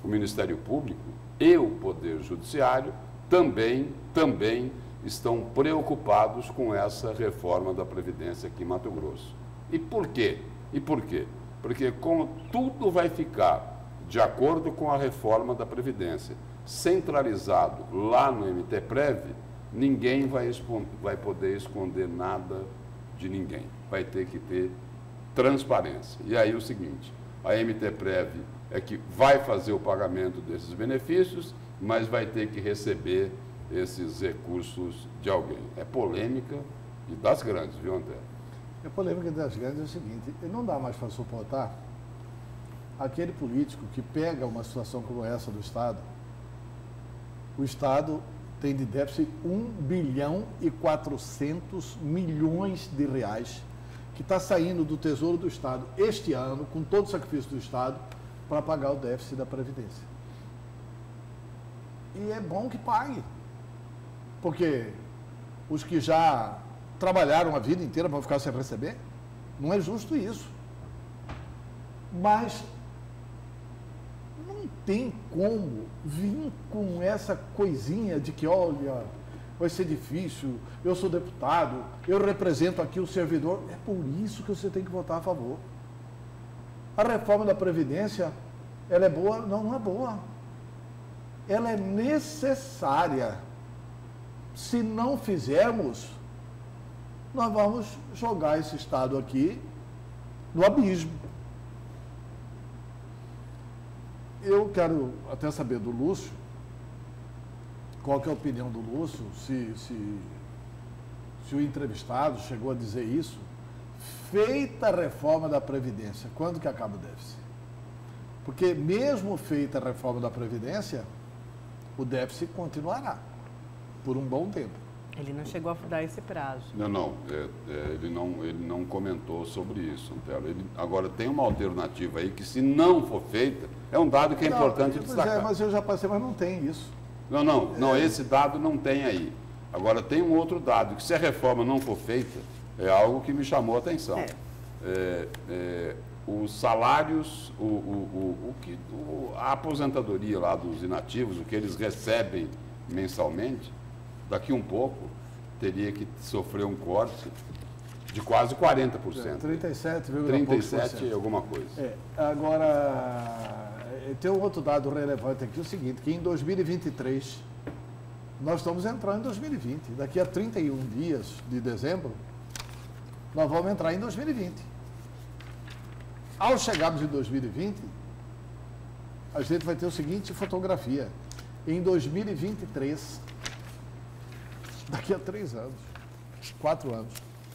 O Ministério Público e o Poder Judiciário também estão preocupados com essa reforma da Previdência aqui em Mato Grosso. E por quê? Porque como tudo vai ficar de acordo com a reforma da Previdência, centralizado lá no MTPrev, ninguém vai poder esconder nada de ninguém. Vai ter que ter transparência. E aí o seguinte, a MTPrev é que vai fazer o pagamento desses benefícios, mas vai ter que receber esses recursos de alguém. É polêmica e das grandes, viu, André? A polêmica das grandes é o seguinte, não dá mais para suportar aquele político que pega uma situação como essa do Estado. O Estado tem de déficit 1 bilhão e 400 milhões de reais que está saindo do Tesouro do Estado este ano, com todo o sacrifício do Estado, para pagar o déficit da Previdência. E é bom que pague, porque os que já trabalharam a vida inteira vão ficar sem receber? Não é justo isso. Mas não tem como vir com essa coisinha de que, olha, vai ser difícil, eu sou deputado, eu represento aqui o servidor. É por isso que você tem que votar a favor. A reforma da Previdência, ela é boa? Não, não é boa. Ela é necessária. Se não fizermos, nós vamos jogar esse Estado aqui no abismo. Eu quero até saber do Lúcio, qual que é a opinião do Lúcio, se o entrevistado chegou a dizer isso. Feita a reforma da Previdência, quando que acaba o déficit? Porque mesmo feita a reforma da Previdência, o déficit continuará por um bom tempo. Ele não chegou a dar esse prazo. Ele não comentou sobre isso, Antero. Agora, tem uma alternativa aí que, se não for feita, é um dado que é importante destacar. Mas eu já passei, mas não tem isso. Não, esse dado não tem aí. Agora, tem um outro dado, que se a reforma não for feita, é algo que me chamou a atenção. Os salários, a aposentadoria lá dos inativos, o que eles recebem mensalmente, daqui um pouco teria que sofrer um corte de quase 40%. 37 e alguma coisa. Agora, tem um outro dado relevante aqui, o seguinte, que em 2023, nós estamos entrando em 2020. Daqui a 31 dias de dezembro, nós vamos entrar em 2020. Ao chegarmos em 2020, a gente vai ter o seguinte fotografia. Em 2023, daqui a 3 anos, 4 anos,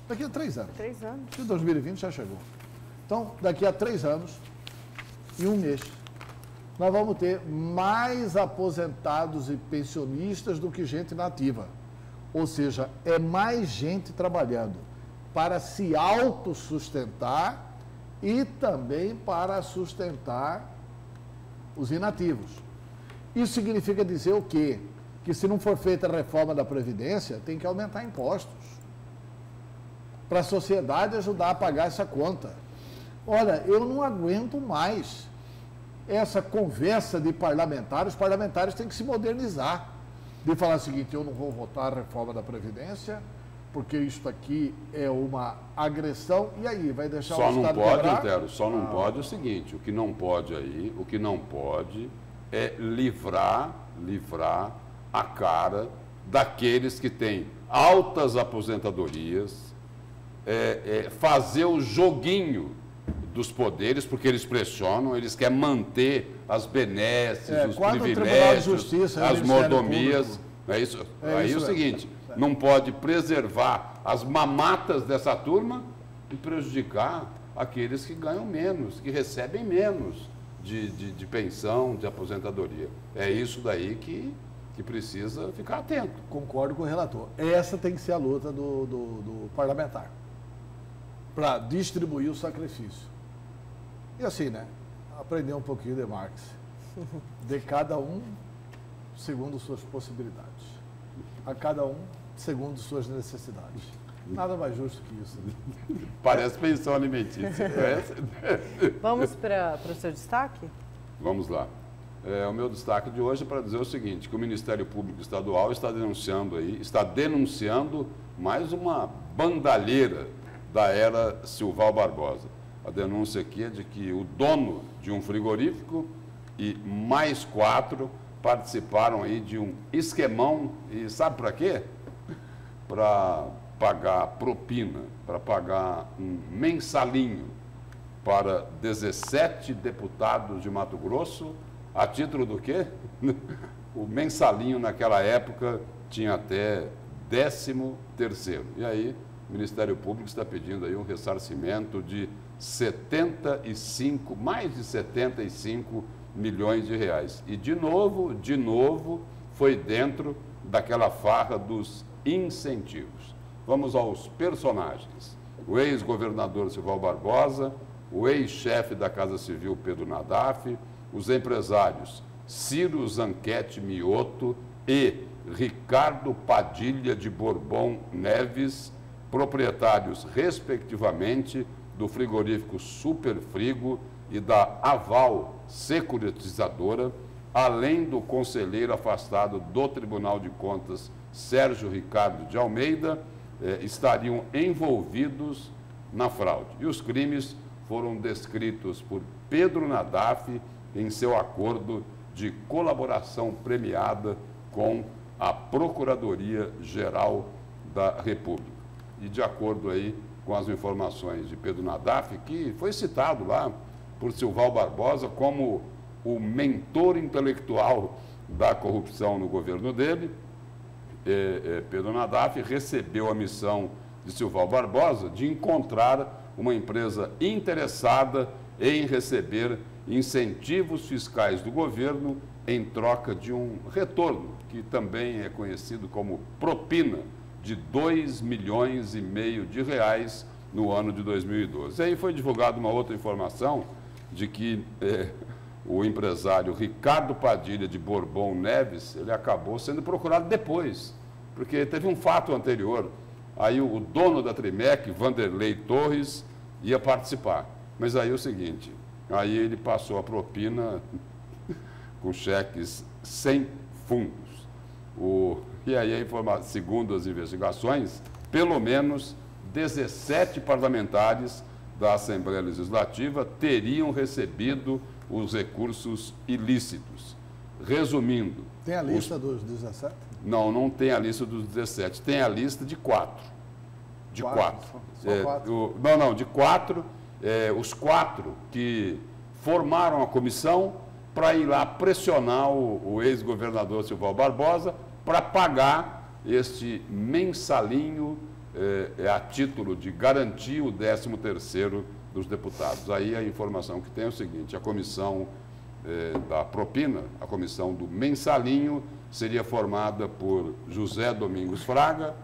daqui a 3 anos. 3 anos. E 2020 já chegou. Então, daqui a 3 anos e 1 mês, nós vamos ter mais aposentados e pensionistas do que gente nativa. Ou seja, é mais gente trabalhando para se autossustentar e também para sustentar os inativos. Isso significa dizer o quê? Que se não for feita a reforma da Previdência, tem que aumentar impostos para a sociedade ajudar a pagar essa conta. Olha, eu não aguento mais essa conversa de parlamentares. Os parlamentares têm que se modernizar, de falar o seguinte: eu não vou votar a reforma da Previdência, porque isso aqui é uma agressão, e aí vai deixar o Estado quebrar? Antero, só não pode o seguinte: o que não pode é livrar a cara daqueles que têm altas aposentadorias, fazer o joguinho dos poderes, porque eles pressionam, eles querem manter as benesses, os privilégios, as mordomias. É isso. Aí o seguinte, não pode preservar as mamatas dessa turma e prejudicar aqueles que ganham menos, que recebem menos de pensão, de aposentadoria. É isso daí que precisa ficar atento. Concordo com o relator. Essa tem que ser a luta do parlamentar. para distribuir o sacrifício. E assim, né? Aprender um pouquinho de Marx. De cada um segundo suas possibilidades. A cada um segundo suas necessidades. Nada mais justo que isso. Né? Parece pensão alimentícia. Vamos para o seu destaque? Vamos lá. O meu destaque de hoje é para dizer o seguinte, que o Ministério Público Estadual está denunciando mais uma bandalheira da era Silval Barbosa. A denúncia aqui é de que o dono de um frigorífico e mais 4 participaram aí de um esquemão, e sabe para quê? Para pagar propina, para pagar um mensalinho para 17 deputados de Mato Grosso, a título do quê? O mensalinho naquela época tinha até 13º. E aí o Ministério Público está pedindo aí um ressarcimento de mais de 75 milhões de reais. E de novo, foi dentro daquela farra dos incentivos. Vamos aos personagens. O ex-governador Silval Barbosa, o ex-chefe da Casa Civil Pedro Nadaf, os empresários Ciro Zanquete Mioto e Ricardo Padilha de Bourbon Neves, proprietários, respectivamente, do frigorífico Superfrigo e da Aval Securitizadora, além do conselheiro afastado do Tribunal de Contas, Sérgio Ricardo de Almeida, estariam envolvidos na fraude. E os crimes foram descritos por Pedro Nadaf em seu acordo de colaboração premiada com a Procuradoria-Geral da República. E de acordo aí com as informações de Pedro Nadaf, que foi citado lá por Silval Barbosa como o mentor intelectual da corrupção no governo dele, Pedro Nadaf recebeu a missão de Silval Barbosa de encontrar uma empresa interessada em receber incentivos fiscais do governo em troca de um retorno, que também é conhecido como propina, de 2,5 milhões de reais no ano de 2012. E aí foi divulgada uma outra informação de que o empresário Ricardo Padilha de Bourbon Neves, ele acabou sendo procurado depois, porque teve um fato anterior. Aí o dono da Trimec, Vanderlei Torres, ia participar. Mas aí é o seguinte, aí ele passou a propina com cheques sem fundos. E aí, segundo as investigações, pelo menos 17 parlamentares da Assembleia Legislativa teriam recebido os recursos ilícitos. Resumindo... Tem a lista dos 17? Não, não tem a lista dos 17. Tem a lista de 4. De 4. Só 4? Não, de 4. Os 4 que formaram a comissão para ir lá pressionar o ex-governador Silval Barbosa para pagar este mensalinho a título de garantir o 13º dos deputados. Aí a informação que tem é o seguinte, a comissão da propina, a comissão do mensalinho, seria formada por José Domingos Fraga,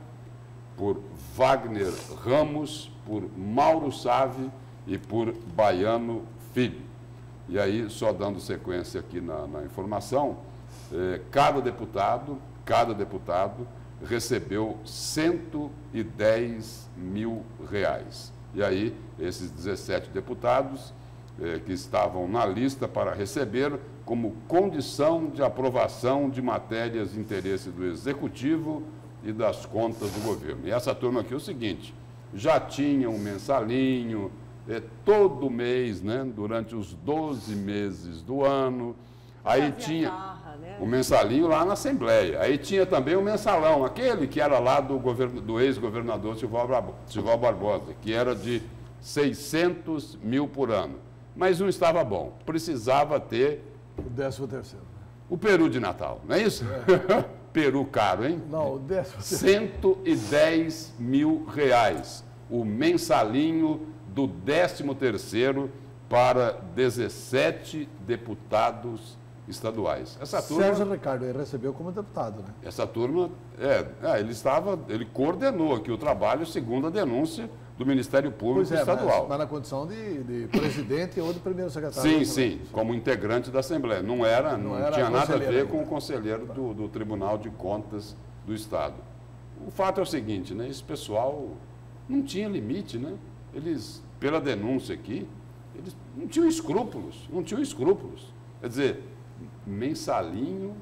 por Wagner Ramos, por Mauro Save e por Baiano Filho. E aí, só dando sequência aqui na informação, cada deputado recebeu 110 mil reais. E aí, esses 17 deputados que estavam na lista para receber como condição de aprovação de matérias de interesse do Executivo e das contas do governo. E essa turma aqui é o seguinte, já tinha um mensalinho, todo mês, né, durante os 12 meses do ano, aí tinha o mensalinho lá na Assembleia, aí tinha também o mensalão, aquele que era lá do ex-governador Silval Barbosa, que era de 600 mil por ano. Mas não estava bom, precisava ter... O 13º. O peru de Natal, não é isso? Peru caro, hein? Não, o 13º. 110 mil reais, o mensalinho do 13º para 17 deputados estaduais. Essa turma, Sérgio Ricardo, ele recebeu como deputado, né? Essa turma, ele coordenou aqui o trabalho, segundo a denúncia do Ministério Público Estadual. Mas na condição de presidente ou de primeiro secretário. Sim, sim, como integrante da Assembleia. Não tinha nada a ver com o conselheiro do Tribunal de Contas do Estado. O fato é o seguinte, né? Esse pessoal não tinha limite, né? Eles, pela denúncia aqui, eles não tinham escrúpulos. Quer dizer, mensalinho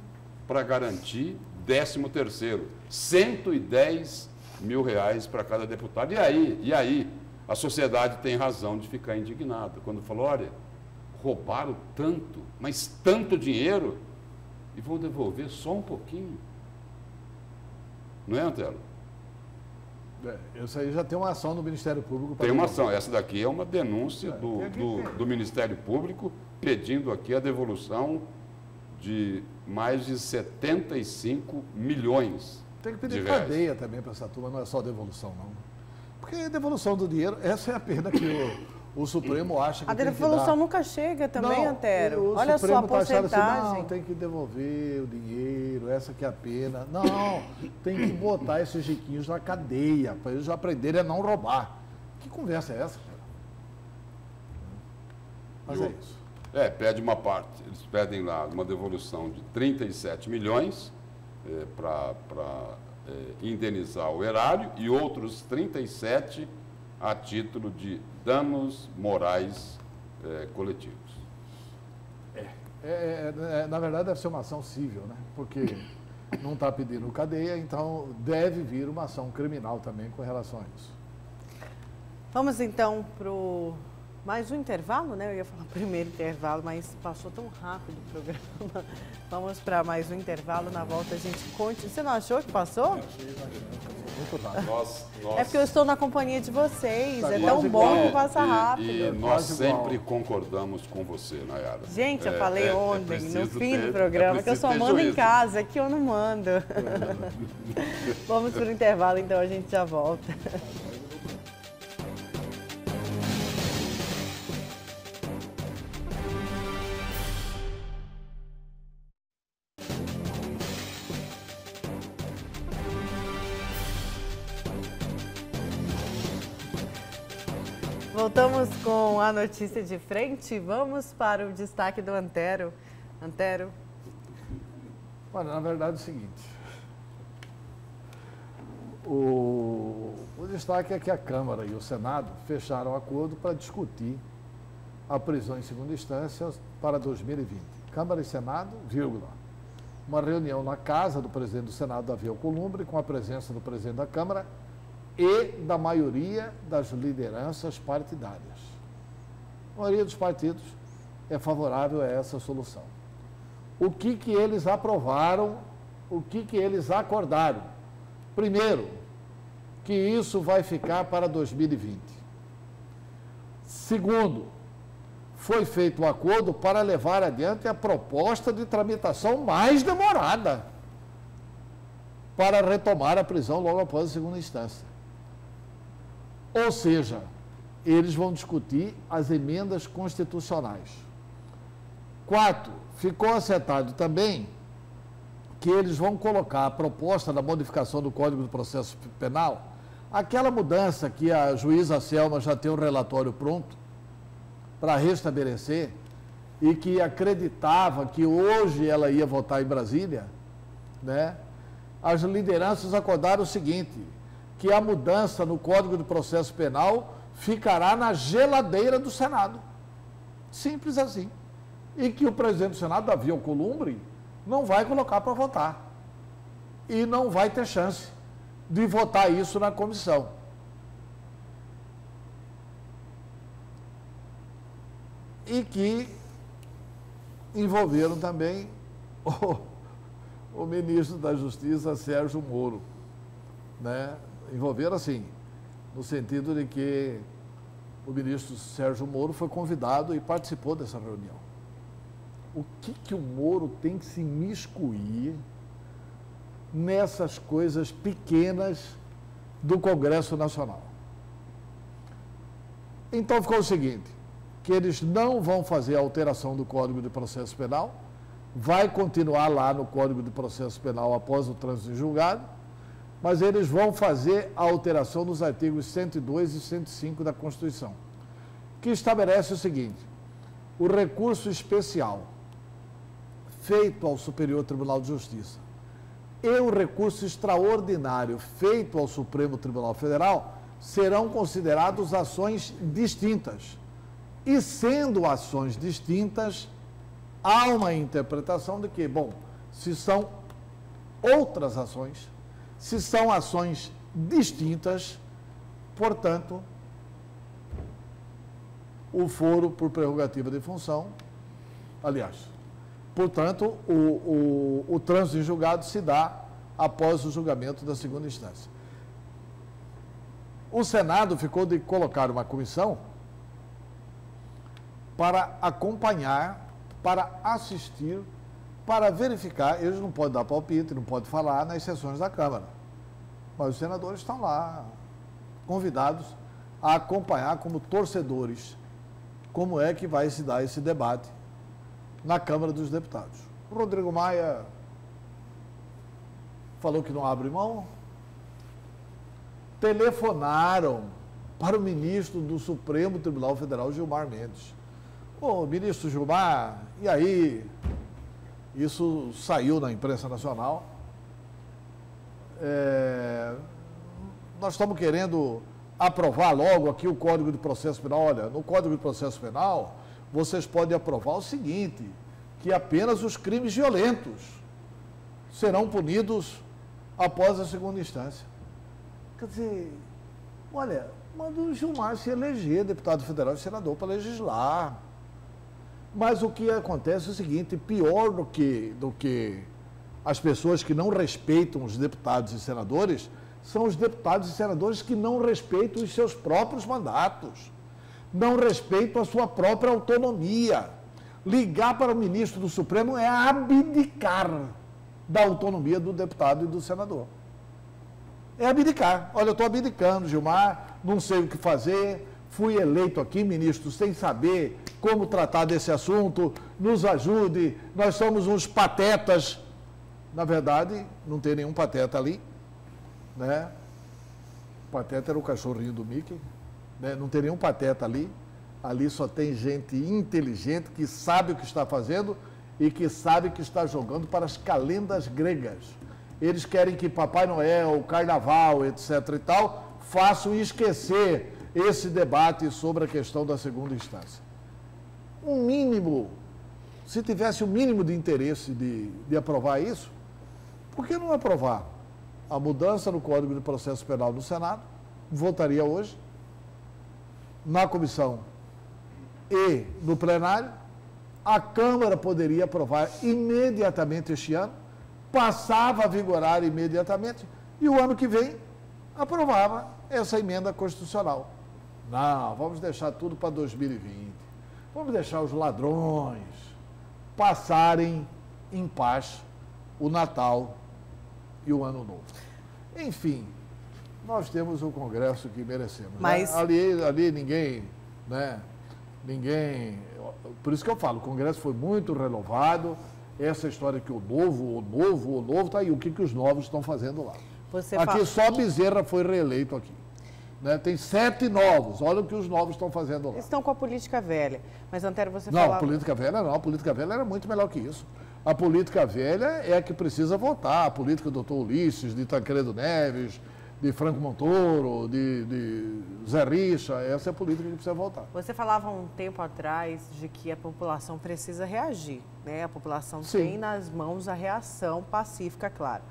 para garantir 13º, 110 mil reais para cada deputado. E aí, a sociedade tem razão de ficar indignada. Quando falou, olha, roubaram tanto, mas tanto dinheiro, e vão devolver só um pouquinho. Não é, Antelo? Isso aí já tem uma ação do Ministério Público. Tem uma ação. Essa daqui é uma denúncia do Ministério Público pedindo aqui a devolução de mais de 75 milhões. Tem que pedir cadeia também para essa turma, não é só devolução, não. Porque devolução do dinheiro, essa é a pena que o Supremo acha que a devolução nunca chega também, Antero. Olha só a porcentagem. Assim, não, tem que devolver o dinheiro, essa que é a pena. Não, tem que botar esses riquinhos na cadeia, para eles aprenderem a não roubar. Que conversa é essa, cara? Mas é isso. Pede uma parte. Eles pedem lá uma devolução de 37 milhões para indenizar o erário e outros 37 a título de danos morais coletivos. Na verdade, deve ser uma ação civil, né? Porque não está pedindo cadeia, então deve vir uma ação criminal também com relação a isso. Vamos então para mais um intervalo, né? Eu ia falar primeiro intervalo, mas passou tão rápido o programa. Vamos para mais um intervalo. Na volta a gente continua. Você não achou que passou? Muito rápido. É porque eu estou na companhia de vocês. É tão bom que passa rápido. E nós sempre concordamos com você, Nayara. Gente, eu falei ontem, no fim do programa, que eu só mando em casa, aqui eu não mando. Vamos para o intervalo, então a gente já volta. Voltamos com a notícia de frente. Vamos para o destaque do Antero. Antero. Olha, na verdade é o seguinte. O destaque é que a Câmara e o Senado fecharam acordo para discutir a prisão em segunda instância para 2020. Câmara e Senado, vírgula. Uma reunião na casa do presidente do Senado, Davi Alcolumbre, com a presença do presidente da Câmara e da maioria das lideranças partidárias. A maioria dos partidos é favorável a essa solução. O que eles aprovaram, o que eles acordaram? Primeiro, que isso vai ficar para 2020. Segundo, foi feito um acordo para levar adiante a proposta de tramitação mais demorada para retomar a prisão logo após a segunda instância. Ou seja, eles vão discutir as emendas constitucionais. 4, ficou acertado também que eles vão colocar a proposta da modificação do Código do Processo Penal, aquela mudança que a juíza Selma já tem um relatório pronto para restabelecer e que acreditava que hoje ela ia votar em Brasília, né? As lideranças acordaram o seguinte, que a mudança no Código de Processo Penal ficará na geladeira do Senado. Simples assim. E que o presidente do Senado, Davi Alcolumbre, não vai colocar para votar. E não vai ter chance de votar isso na comissão. E que envolveram também o ministro da Justiça, Sérgio Moro, né? Envolveram assim, no sentido de que o ministro Sérgio Moro foi convidado e participou dessa reunião. O que o Moro tem que se imiscuir nessas coisas pequenas do Congresso Nacional? Então ficou o seguinte, que eles não vão fazer a alteração do Código de Processo Penal, vai continuar lá no Código de Processo Penal após o trânsito em julgado, mas eles vão fazer a alteração nos artigos 102 e 105 da Constituição, que estabelece o seguinte: o recurso especial feito ao Superior Tribunal de Justiça e o recurso extraordinário feito ao Supremo Tribunal Federal serão considerados ações distintas. E sendo ações distintas, há uma interpretação de que, bom, se são outras ações, se são ações distintas, portanto, o foro por prerrogativa de função, aliás, portanto, o trânsito em julgado se dá após o julgamento da segunda instância. O Senado ficou de colocar uma comissão para acompanhar, para assistir, para verificar. Eles não podem dar palpite, não podem falar nas sessões da Câmara, mas os senadores estão lá, convidados a acompanhar como torcedores como é que vai se dar esse debate na Câmara dos Deputados. O Rodrigo Maia falou que não abre mão. Telefonaram para o ministro do Supremo Tribunal Federal, Gilmar Mendes. Ô, ministro Gilmar, e aí? Isso saiu na imprensa nacional. Nós estamos querendo aprovar logo aqui o Código de Processo Penal. Olha, no Código de Processo Penal, vocês podem aprovar o seguinte, que apenas os crimes violentos serão punidos após a segunda instância. Quer dizer, olha, manda o Gilmar se eleger deputado federal e senador para legislar. Mas o que acontece é o seguinte: pior do que as pessoas que não respeitam os deputados e senadores, são os deputados e senadores que não respeitam os seus próprios mandatos, não respeitam a sua própria autonomia. Ligar para o ministro do Supremo é abdicar da autonomia do deputado e do senador. É abdicar. Olha, eu estou abdicando, Gilmar, não sei o que fazer, fui eleito aqui, ministro, sem saber como tratar desse assunto, nos ajude, nós somos uns patetas. Na verdade, não tem nenhum pateta ali, né? O pateta era o cachorrinho do Mickey, né? Não tem nenhum pateta ali. Ali só tem gente inteligente que sabe o que está fazendo e que sabe que está jogando para as calendas gregas. Eles querem que Papai Noel, Carnaval, etc. e tal, façam esquecer esse debate sobre a questão da segunda instância. Um mínimo, se tivesse um mínimo de interesse de aprovar isso, por que não aprovar a mudança no Código de Processo Penal no Senado? Votaria hoje, na comissão e no plenário. A Câmara poderia aprovar imediatamente este ano, passava a vigorar imediatamente, e o ano que vem aprovava essa emenda constitucional. Não, vamos deixar tudo para 2020. Vamos deixar os ladrões passarem em paz o Natal e o Ano Novo. Enfim, nós temos o Congresso que merecemos. Mas... né? Ali ninguém, né? Ninguém... Por isso que eu falo, o Congresso foi muito renovado. Essa história que o novo, tá aí. O que os novos estão fazendo lá? Aqui só Bezerra foi reeleito aqui. Né? Tem 7 novos. Olha o que os novos estão fazendo lá. Estão com a política velha. Mas, Antero, você falava... Não, política velha não. A política velha era muito melhor que isso. A política velha é a que precisa votar. A política do Dr. Ulisses, de Tancredo Neves, de Franco Montoro, de Zé Richa. Essa é a política que precisa votar. Você falava um tempo atrás de que a população precisa reagir, né? A população Sim. tem nas mãos a reação pacífica, claro.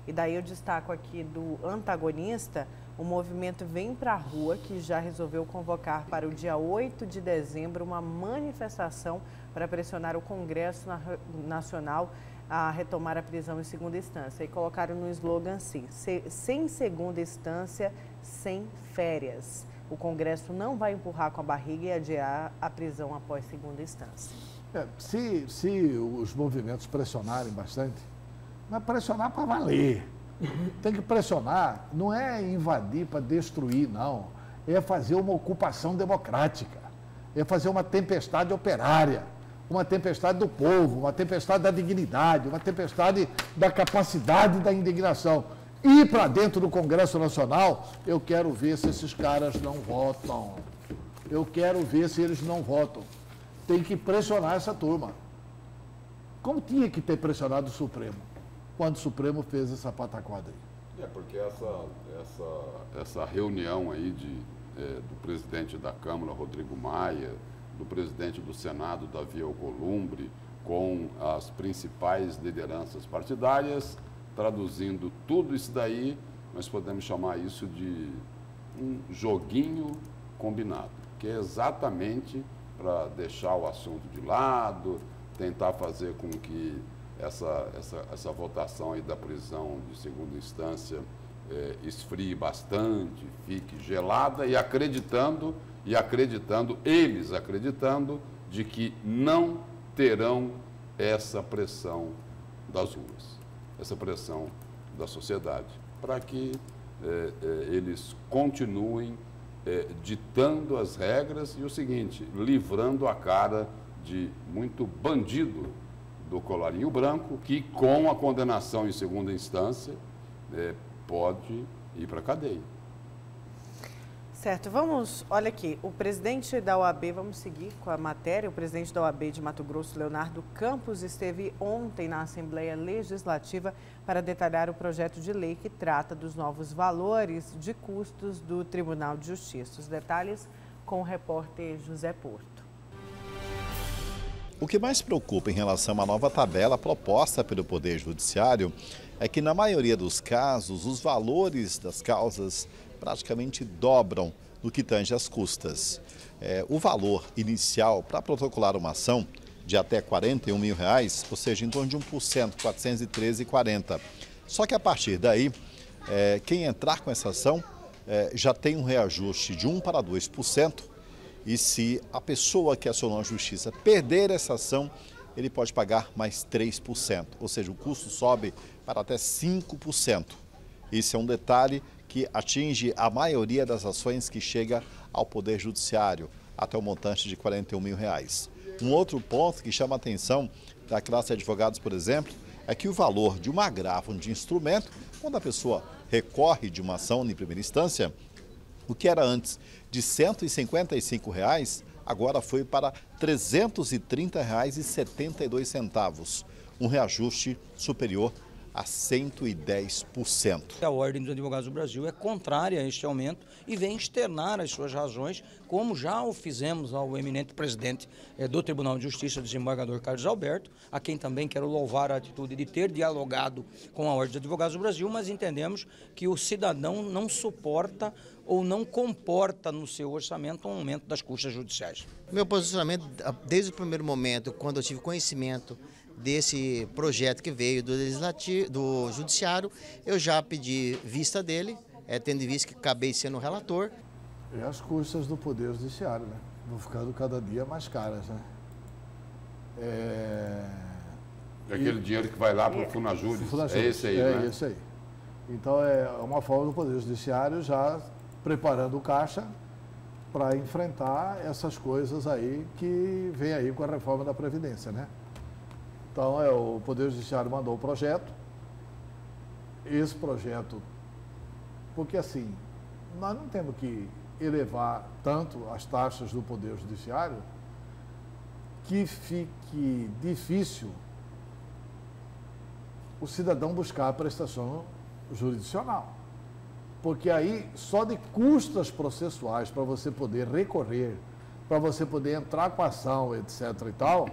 E daí eu destaco aqui do antagonista, o movimento Vem Pra Rua, que já resolveu convocar para o dia 8 de dezembro uma manifestação para pressionar o Congresso Nacional a retomar a prisão em segunda instância. E colocaram no slogan assim: sem segunda instância, sem férias. O Congresso não vai empurrar com a barriga e adiar a prisão após segunda instância. Se os movimentos pressionarem bastante, mas pressionar para valer. Tem que pressionar, não é invadir para destruir, não. É fazer uma ocupação democrática. É fazer uma tempestade operária, uma tempestade do povo, uma tempestade da dignidade, uma tempestade da capacidade da indignação. ir para dentro do Congresso Nacional, eu quero ver se esses caras não votam. Eu quero ver se eles não votam. Tem que pressionar essa turma. Como tinha que ter pressionado o Supremo, quando o Supremo fez essa pataquada aí. Porque essa reunião aí do presidente da Câmara, Rodrigo Maia, do presidente do Senado, Davi Alcolumbre, com as principais lideranças partidárias, traduzindo tudo isso daí, nós podemos chamar isso de um joguinho combinado, que é exatamente para deixar o assunto de lado, tentar fazer com que essa votação aí da prisão de segunda instância esfrie bastante, fique gelada e acreditando de que não terão essa pressão das ruas, essa pressão da sociedade, para que eles continuem ditando as regras e o seguinte, livrando a cara de muito bandido do colarinho branco, que com a condenação em segunda instância pode ir para a cadeia. Certo, olha aqui, o presidente da OAB, vamos seguir com a matéria, o presidente da OAB de Mato Grosso, Leonardo Campos, esteve ontem na Assembleia Legislativa para detalhar o projeto de lei que trata dos novos valores de custos do Tribunal de Justiça. Os detalhes com o repórter José Porto. O que mais preocupa em relação à nova tabela proposta pelo Poder Judiciário é que, na maioria dos casos, os valores das causas praticamente dobram no que tange às custas. O valor inicial para protocolar uma ação de até R$ 41 mil, ou seja, em torno de 1%, R$ 413,40. Só que a partir daí, quem entrar com essa ação já tem um reajuste de 1 para 2%, e se a pessoa que acionou a justiça perder essa ação, ele pode pagar mais 3%, ou seja, o custo sobe para até 5%. Esse é um detalhe que atinge a maioria das ações que chega ao Poder Judiciário, até o montante de R$ 41 mil. Um outro ponto que chama a atenção da classe de advogados, por exemplo, é que o valor de um agravo de instrumento, quando a pessoa recorre de uma ação em primeira instância, o que era antes de R$ 155, agora foi para R$ 330,72, um reajuste superior a 110%. A Ordem dos Advogados do Brasil é contrária a este aumento e vem externar as suas razões, como já o fizemos ao eminente presidente do Tribunal de Justiça, desembargador Carlos Alberto, a quem também quero louvar a atitude de ter dialogado com a Ordem dos Advogados do Brasil, mas entendemos que o cidadão não suporta ou não comporta no seu orçamento um aumento das custas judiciais. Meu posicionamento, desde o primeiro momento, quando eu tive conhecimento desse projeto que veio do Judiciário, eu já pedi vista dele, tendo em vista que acabei sendo relator. E as custas do Poder Judiciário, né? Vão ficando cada dia mais caras, né? Aquele dinheiro que vai lá para o Funajures, é esse aí, né? É esse aí. Então, é uma forma do Poder Judiciário já preparando o caixa para enfrentar essas coisas aí que vem aí com a reforma da Previdência, né? Então, o Poder Judiciário mandou o projeto. Esse projeto, porque assim, nós não temos que elevar tanto as taxas do Poder Judiciário que fique difícil o cidadão buscar a prestação jurisdicional. Porque aí, só de custas processuais para você poder recorrer, para você poder entrar com a ação, etc. e tal,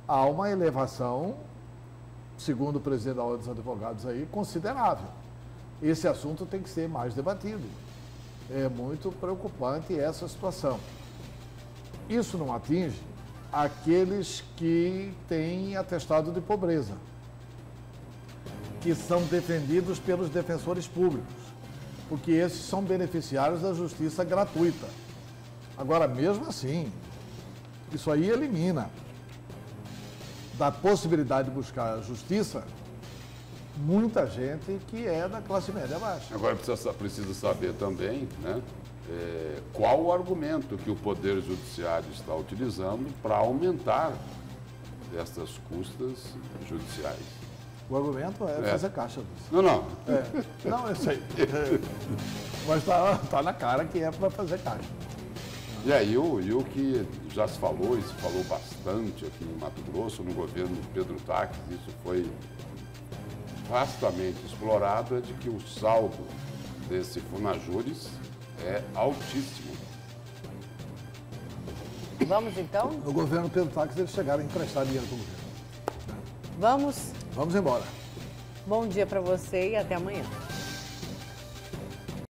há uma elevação, segundo o presidente da Ordem dos Advogados aí, considerável. Esse assunto tem que ser mais debatido. É muito preocupante essa situação. Isso não atinge aqueles que têm atestado de pobreza, que são defendidos pelos defensores públicos, porque esses são beneficiários da justiça gratuita. Agora, mesmo assim, isso aí elimina da possibilidade de buscar a justiça muita gente que é da classe média baixa. Agora precisa saber também, né, qual o argumento que o Poder Judiciário está utilizando para aumentar essas custas judiciais. O argumento é fazer caixa. Não, não. Não, eu sei. Mas tá na cara que é para fazer caixa. E aí, o que já se falou, e se falou bastante aqui em Mato Grosso, no governo Pedro Taques, isso foi vastamente explorado, é de que o saldo desse Funajures é altíssimo. Vamos então? No governo Pedro Taques, eles chegaram a emprestar dinheiro para o governo. Vamos? Vamos embora. Bom dia para você e até amanhã.